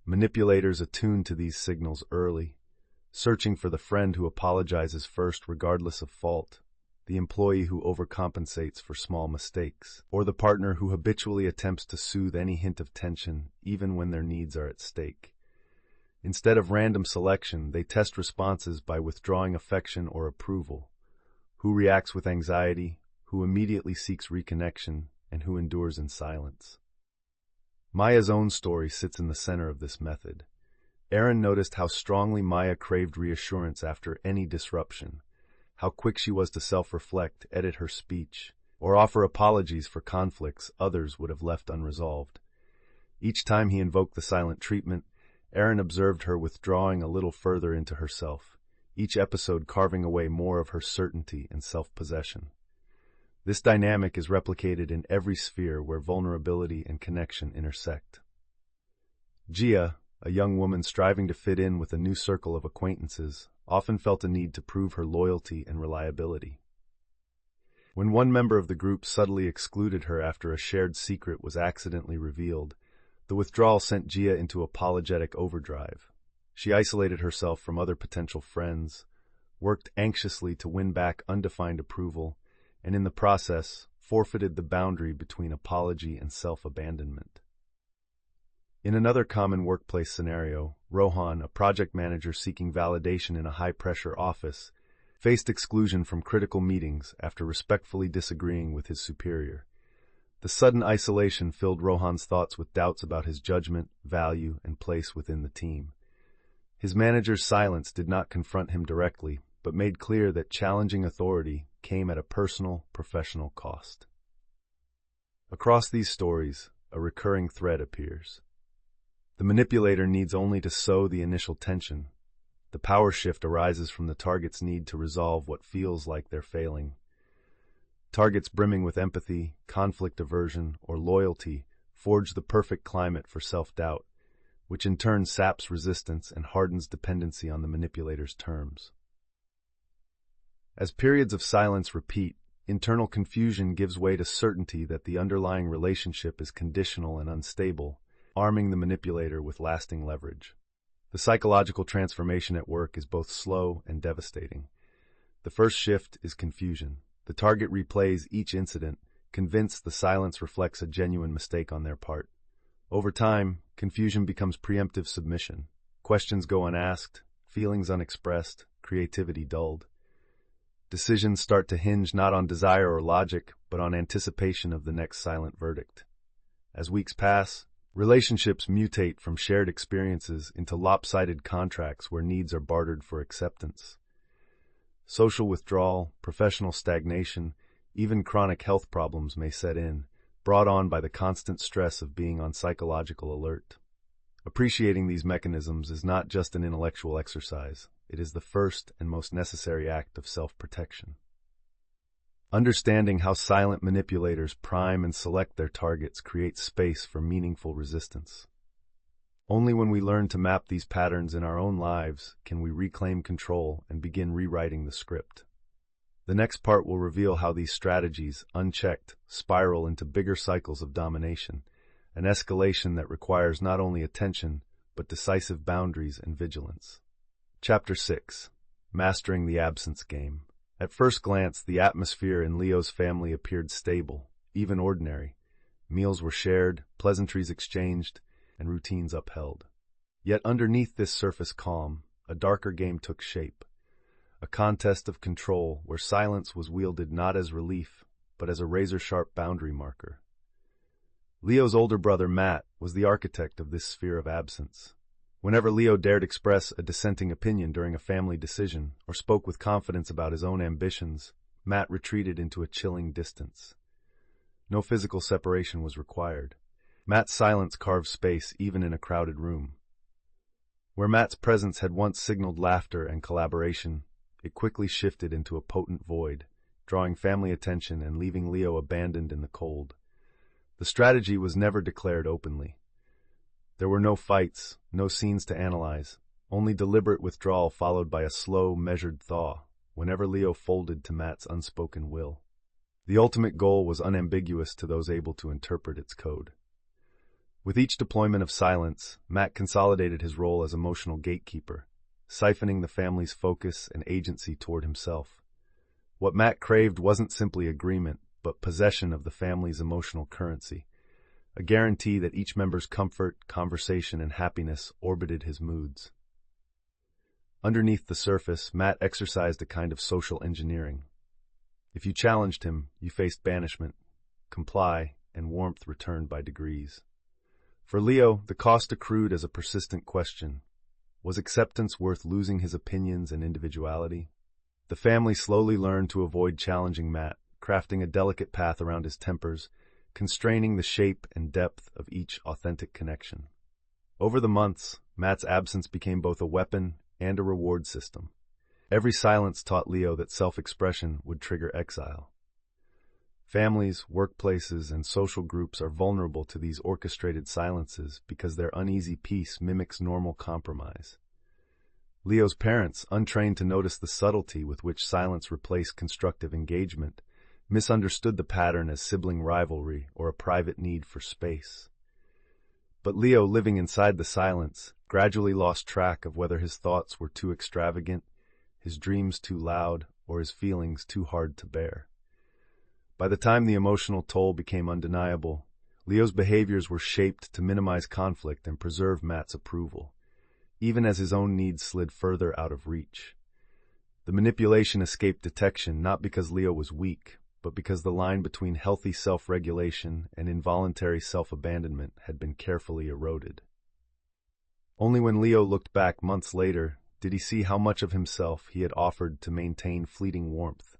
Manipulators attune to these signals early, searching for the friend who apologizes first regardless of fault, the employee who overcompensates for small mistakes, or the partner who habitually attempts to soothe any hint of tension even when their needs are at stake. Instead of random selection, they test responses by withdrawing affection or approval. Who reacts with anxiety, who immediately seeks reconnection, and who endures in silence. Maya's own story sits in the center of this method. Aaron noticed how strongly Maya craved reassurance after any disruption, how quick she was to self-reflect, edit her speech, or offer apologies for conflicts others would have left unresolved. Each time he invoked the silent treatment, Aaron observed her withdrawing a little further into herself, each episode carving away more of her certainty and self-possession. This dynamic is replicated in every sphere where vulnerability and connection intersect. Gia, a young woman striving to fit in with a new circle of acquaintances, often felt a need to prove her loyalty and reliability. When one member of the group subtly excluded her after a shared secret was accidentally revealed, the withdrawal sent Gia into apologetic overdrive. She isolated herself from other potential friends, worked anxiously to win back undefined approval, and in the process, forfeited the boundary between apology and self-abandonment. In another common workplace scenario, Rohan, a project manager seeking validation in a high-pressure office, faced exclusion from critical meetings after respectfully disagreeing with his superior. The sudden isolation filled Rohan's thoughts with doubts about his judgment, value, and place within the team. His manager's silence did not confront him directly, but made clear that challenging authority came at a personal, professional cost. Across these stories, a recurring thread appears. The manipulator needs only to sow the initial tension. The power shift arises from the target's need to resolve what feels like they're failing. Targets brimming with empathy, conflict aversion, or loyalty forge the perfect climate for self-doubt, which in turn saps resistance and hardens dependency on the manipulator's terms. As periods of silence repeat, internal confusion gives way to certainty that the underlying relationship is conditional and unstable, arming the manipulator with lasting leverage. The psychological transformation at work is both slow and devastating. The first shift is confusion. The target replays each incident, convinced the silence reflects a genuine mistake on their part. Over time, confusion becomes preemptive submission. Questions go unasked, feelings unexpressed, creativity dulled. Decisions start to hinge not on desire or logic, but on anticipation of the next silent verdict. As weeks pass, relationships mutate from shared experiences into lopsided contracts where needs are bartered for acceptance. Social withdrawal, professional stagnation, even chronic health problems may set in, brought on by the constant stress of being on psychological alert. Appreciating these mechanisms is not just an intellectual exercise, it is the first and most necessary act of self-protection. Understanding how silent manipulators prime and select their targets creates space for meaningful resistance. Only when we learn to map these patterns in our own lives can we reclaim control and begin rewriting the script. The next part will reveal how these strategies, unchecked, spiral into bigger cycles of domination, an escalation that requires not only attention, but decisive boundaries and vigilance. Chapter 6. Mastering the Absence Game. At first glance, the atmosphere in Leo's family appeared stable, even ordinary. Meals were shared, pleasantries exchanged, and routines upheld. Yet underneath this surface calm, a darker game took shape. A contest of control where silence was wielded not as relief, but as a razor-sharp boundary marker. Leo's older brother, Matt, was the architect of this sphere of absence. Whenever Leo dared express a dissenting opinion during a family decision or spoke with confidence about his own ambitions, Matt retreated into a chilling distance. No physical separation was required. Matt's silence carved space even in a crowded room. Where Matt's presence had once signaled laughter and collaboration, it quickly shifted into a potent void, drawing family attention and leaving Leo abandoned in the cold. The strategy was never declared openly. There were no fights, no scenes to analyze, only deliberate withdrawal followed by a slow, measured thaw, whenever Leo folded to Matt's unspoken will. The ultimate goal was unambiguous to those able to interpret its code. With each deployment of silence, Matt consolidated his role as emotional gatekeeper, siphoning the family's focus and agency toward himself. What Matt craved wasn't simply agreement, but possession of the family's emotional currency, a guarantee that each member's comfort, conversation, and happiness orbited his moods. Underneath the surface, Matt exercised a kind of social engineering. If you challenged him, you faced banishment, comply, and warmth returned by degrees. For Leo, the cost accrued as a persistent question. Was acceptance worth losing his opinions and individuality? The family slowly learned to avoid challenging Matt, crafting a delicate path around his tempers, constraining the shape and depth of each authentic connection. Over the months, Matt's absence became both a weapon and a reward system. Every silence taught Leo that self-expression would trigger exile. Families, workplaces, and social groups are vulnerable to these orchestrated silences because their uneasy peace mimics normal compromise. Leo's parents, untrained to notice the subtlety with which silence replaced constructive engagement, misunderstood the pattern as sibling rivalry or a private need for space. But Leo, living inside the silence, gradually lost track of whether his thoughts were too extravagant, his dreams too loud, or his feelings too hard to bear. By the time the emotional toll became undeniable, Leo's behaviors were shaped to minimize conflict and preserve Matt's approval, even as his own needs slid further out of reach. The manipulation escaped detection not because Leo was weak, but because the line between healthy self-regulation and involuntary self-abandonment had been carefully eroded. Only when Leo looked back months later did he see how much of himself he had offered to maintain fleeting warmth,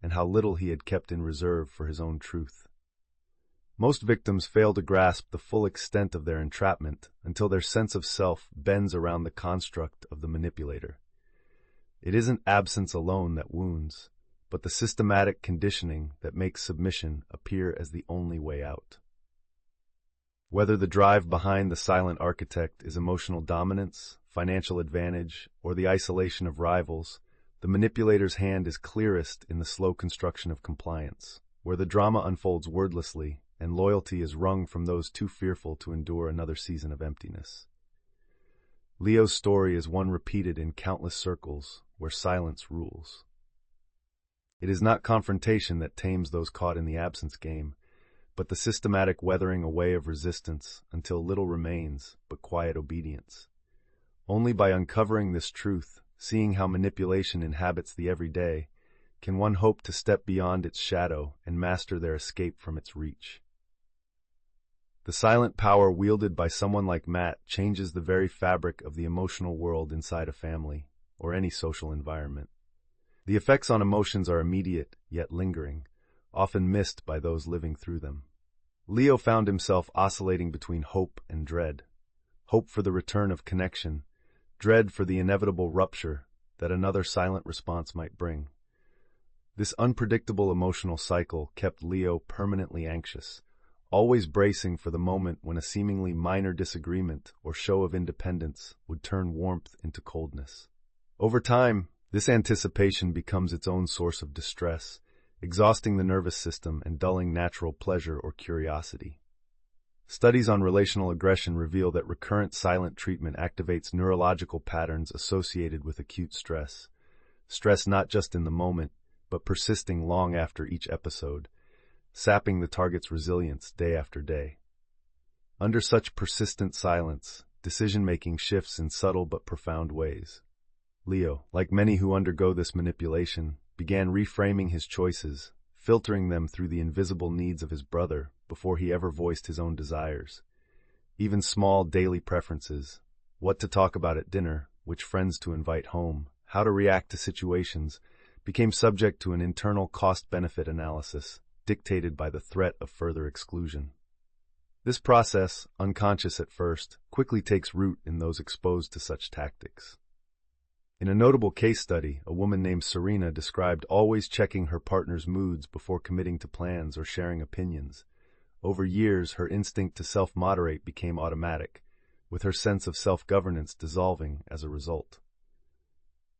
and how little he had kept in reserve for his own truth. Most victims fail to grasp the full extent of their entrapment until their sense of self bends around the construct of the manipulator. It isn't absence alone that wounds, but the systematic conditioning that makes submission appear as the only way out. Whether the drive behind the silent architect is emotional dominance, financial advantage, or the isolation of rivals, the manipulator's hand is clearest in the slow construction of compliance, where the drama unfolds wordlessly and loyalty is wrung from those too fearful to endure another season of emptiness. Leo's story is one repeated in countless circles where silence rules. It is not confrontation that tames those caught in the absence game, but the systematic weathering away of resistance until little remains but quiet obedience. Only by uncovering this truth, seeing how manipulation inhabits the everyday, can one hope to step beyond its shadow and master their escape from its reach. The silent power wielded by someone like Matt changes the very fabric of the emotional world inside a family or any social environment. The effects on emotions are immediate yet lingering, often missed by those living through them. Leo found himself oscillating between hope and dread. Hope for the return of connection, dread for the inevitable rupture that another silent response might bring. This unpredictable emotional cycle kept Leo permanently anxious, always bracing for the moment when a seemingly minor disagreement or show of independence would turn warmth into coldness. Over time, this anticipation becomes its own source of distress, exhausting the nervous system and dulling natural pleasure or curiosity. Studies on relational aggression reveal that recurrent silent treatment activates neurological patterns associated with acute stress. Stress not just in the moment, but persisting long after each episode, sapping the target's resilience day after day. Under such persistent silence, decision-making shifts in subtle but profound ways. Leo, like many who undergo this manipulation, began reframing his choices, filtering them through the invisible needs of his brother before he ever voiced his own desires. Even small daily preferences, what to talk about at dinner, which friends to invite home, how to react to situations, became subject to an internal cost-benefit analysis dictated by the threat of further exclusion. This process, unconscious at first, quickly takes root in those exposed to such tactics. In a notable case study, a woman named Serena described always checking her partner's moods before committing to plans or sharing opinions. Over years, her instinct to self-moderate became automatic, with her sense of self-governance dissolving as a result.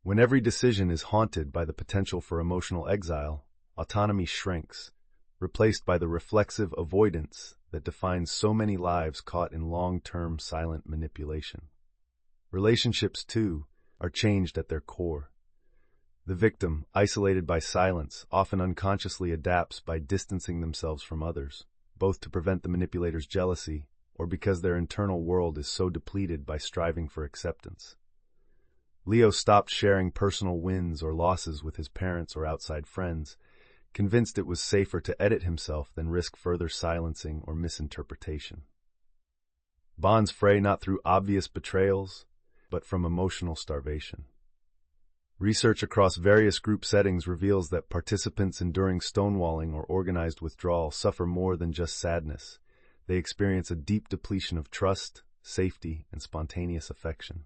When every decision is haunted by the potential for emotional exile, autonomy shrinks, replaced by the reflexive avoidance that defines so many lives caught in long-term silent manipulation. Relationships, too, are changed at their core. The victim, isolated by silence, often unconsciously adapts by distancing themselves from others, both to prevent the manipulator's jealousy or because their internal world is so depleted by striving for acceptance. Leo stopped sharing personal wins or losses with his parents or outside friends, convinced it was safer to edit himself than risk further silencing or misinterpretation. Bonds fray not through obvious betrayals, but from emotional starvation. Research across various group settings reveals that participants enduring stonewalling or organized withdrawal suffer more than just sadness. They experience a deep depletion of trust, safety, and spontaneous affection.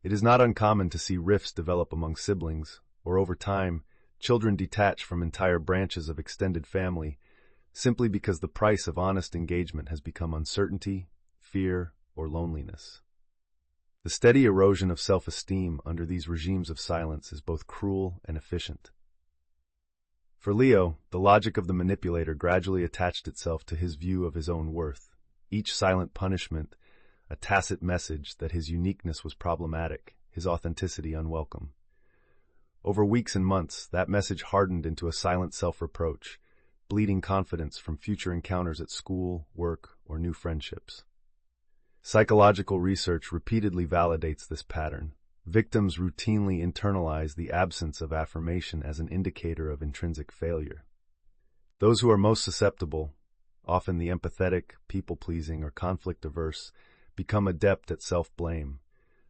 It is not uncommon to see rifts develop among siblings, or over time, children detach from entire branches of extended family, simply because the price of honest engagement has become uncertainty, fear, or loneliness. The steady erosion of self-esteem under these regimes of silence is both cruel and efficient. For Leo, the logic of the manipulator gradually attached itself to his view of his own worth, each silent punishment a tacit message that his uniqueness was problematic, his authenticity unwelcome. Over weeks and months, that message hardened into a silent self-reproach, bleeding confidence from future encounters at school, work, or new friendships. Psychological research repeatedly validates this pattern. Victims routinely internalize the absence of affirmation as an indicator of intrinsic failure. Those who are most susceptible, often the empathetic, people-pleasing, or conflict-averse, become adept at self-blame,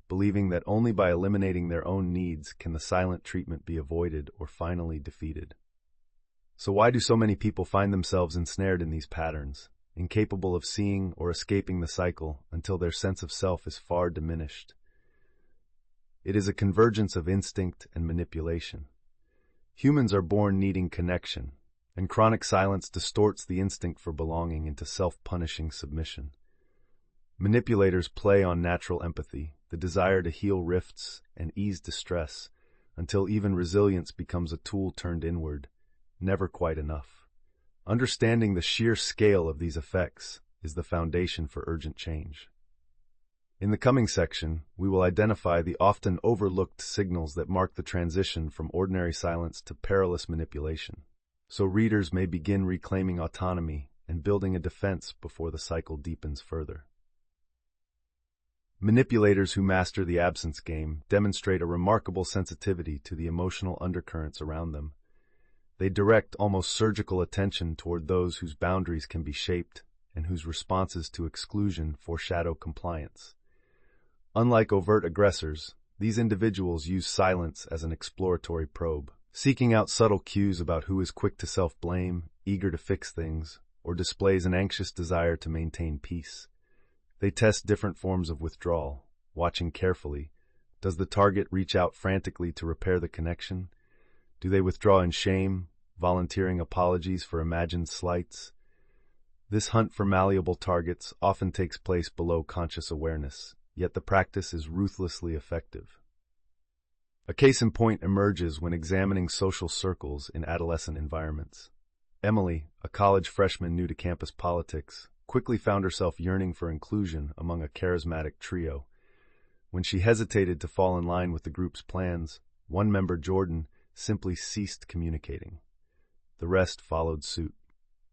believing that only by eliminating their own needs can the silent treatment be avoided or finally defeated. So why do so many people find themselves ensnared in these patterns, incapable of seeing or escaping the cycle until their sense of self is far diminished? It is a convergence of instinct and manipulation. Humans are born needing connection, and chronic silence distorts the instinct for belonging into self-punishing submission. Manipulators play on natural empathy, the desire to heal rifts and ease distress, until even resilience becomes a tool turned inward, never quite enough. Understanding the sheer scale of these effects is the foundation for urgent change. In the coming section, we will identify the often overlooked signals that mark the transition from ordinary silence to perilous manipulation, so readers may begin reclaiming autonomy and building a defense before the cycle deepens further. Manipulators who master the absence game demonstrate a remarkable sensitivity to the emotional undercurrents around them. They direct almost surgical attention toward those whose boundaries can be shaped and whose responses to exclusion foreshadow compliance. Unlike overt aggressors, these individuals use silence as an exploratory probe, seeking out subtle cues about who is quick to self-blame, eager to fix things, or displays an anxious desire to maintain peace. They test different forms of withdrawal, watching carefully. Does the target reach out frantically to repair the connection? Do they withdraw in shame, volunteering apologies for imagined slights? This hunt for malleable targets often takes place below conscious awareness, yet the practice is ruthlessly effective. A case in point emerges when examining social circles in adolescent environments. Emily, a college freshman new to campus politics, quickly found herself yearning for inclusion among a charismatic trio. When she hesitated to fall in line with the group's plans, one member, Jordan, simply ceased communicating. The rest followed suit.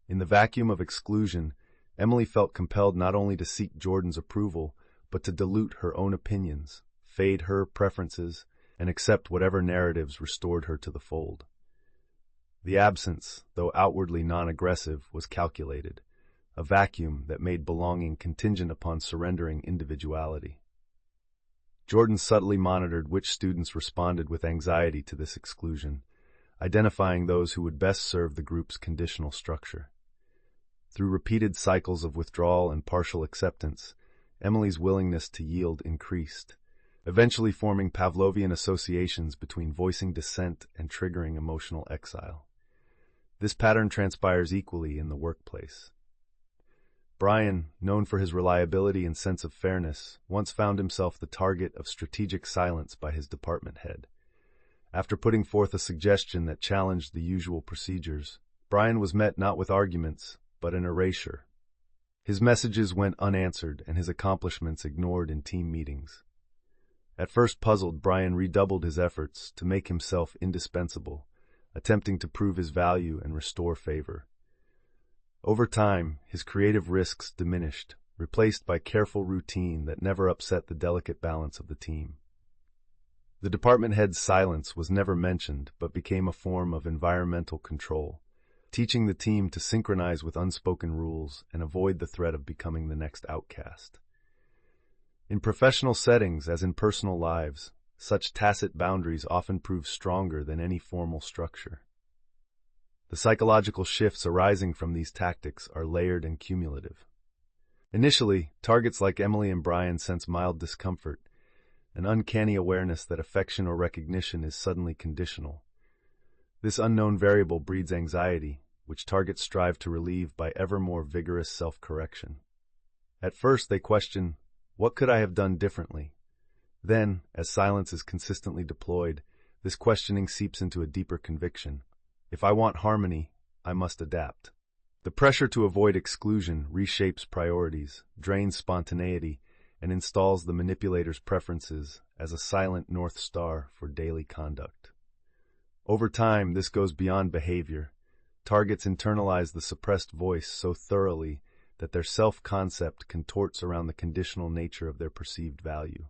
In the vacuum of exclusion, Emily felt compelled not only to seek Jordan's approval, but to dilute her own opinions, fade her preferences, and accept whatever narratives restored her to the fold. The absence, though outwardly non-aggressive, was calculated, a vacuum that made belonging contingent upon surrendering individuality. Jordan subtly monitored which students responded with anxiety to this exclusion, identifying those who would best serve the group's conditional structure. Through repeated cycles of withdrawal and partial acceptance, Emily's willingness to yield increased, eventually forming Pavlovian associations between voicing dissent and triggering emotional exile. This pattern transpires equally in the workplace. Brian, known for his reliability and sense of fairness, once found himself the target of strategic silence by his department head. After putting forth a suggestion that challenged the usual procedures, Brian was met not with arguments, but an erasure. His messages went unanswered and his accomplishments ignored in team meetings. At first puzzled, Brian redoubled his efforts to make himself indispensable, attempting to prove his value and restore favor. Over time, his creative risks diminished, replaced by careful routine that never upset the delicate balance of the team. The department head's silence was never mentioned, but became a form of environmental control, teaching the team to synchronize with unspoken rules and avoid the threat of becoming the next outcast. In professional settings, as in personal lives, such tacit boundaries often prove stronger than any formal structure. The psychological shifts arising from these tactics are layered and cumulative. Initially, targets like Emily and Brian sense mild discomfort, an uncanny awareness that affection or recognition is suddenly conditional. This unknown variable breeds anxiety, which targets strive to relieve by ever more vigorous self-correction. At first, they question, what could I have done differently? Then, as silence is consistently deployed, this questioning seeps into a deeper conviction. If I want harmony, I must adapt. The pressure to avoid exclusion reshapes priorities, drains spontaneity, and installs the manipulator's preferences as a silent North Star for daily conduct. Over time, this goes beyond behavior. Targets internalize the suppressed voice so thoroughly that their self-concept contorts around the conditional nature of their perceived value.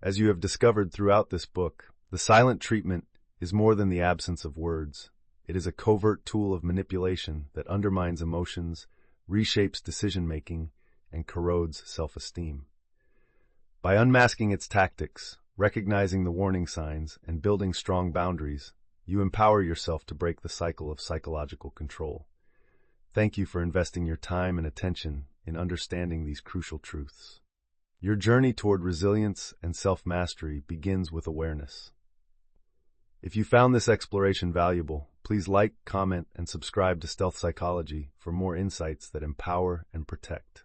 As you have discovered throughout this book, the silent treatment is more than the absence of words. It is a covert tool of manipulation that undermines emotions, reshapes decision-making, and corrodes self-esteem. By unmasking its tactics, recognizing the warning signs, and building strong boundaries, you empower yourself to break the cycle of psychological control. Thank you for investing your time and attention in understanding these crucial truths. Your journey toward resilience and self-mastery begins with awareness. If you found this exploration valuable, please like, comment, and subscribe to Stealth Psychology for more insights that empower and protect.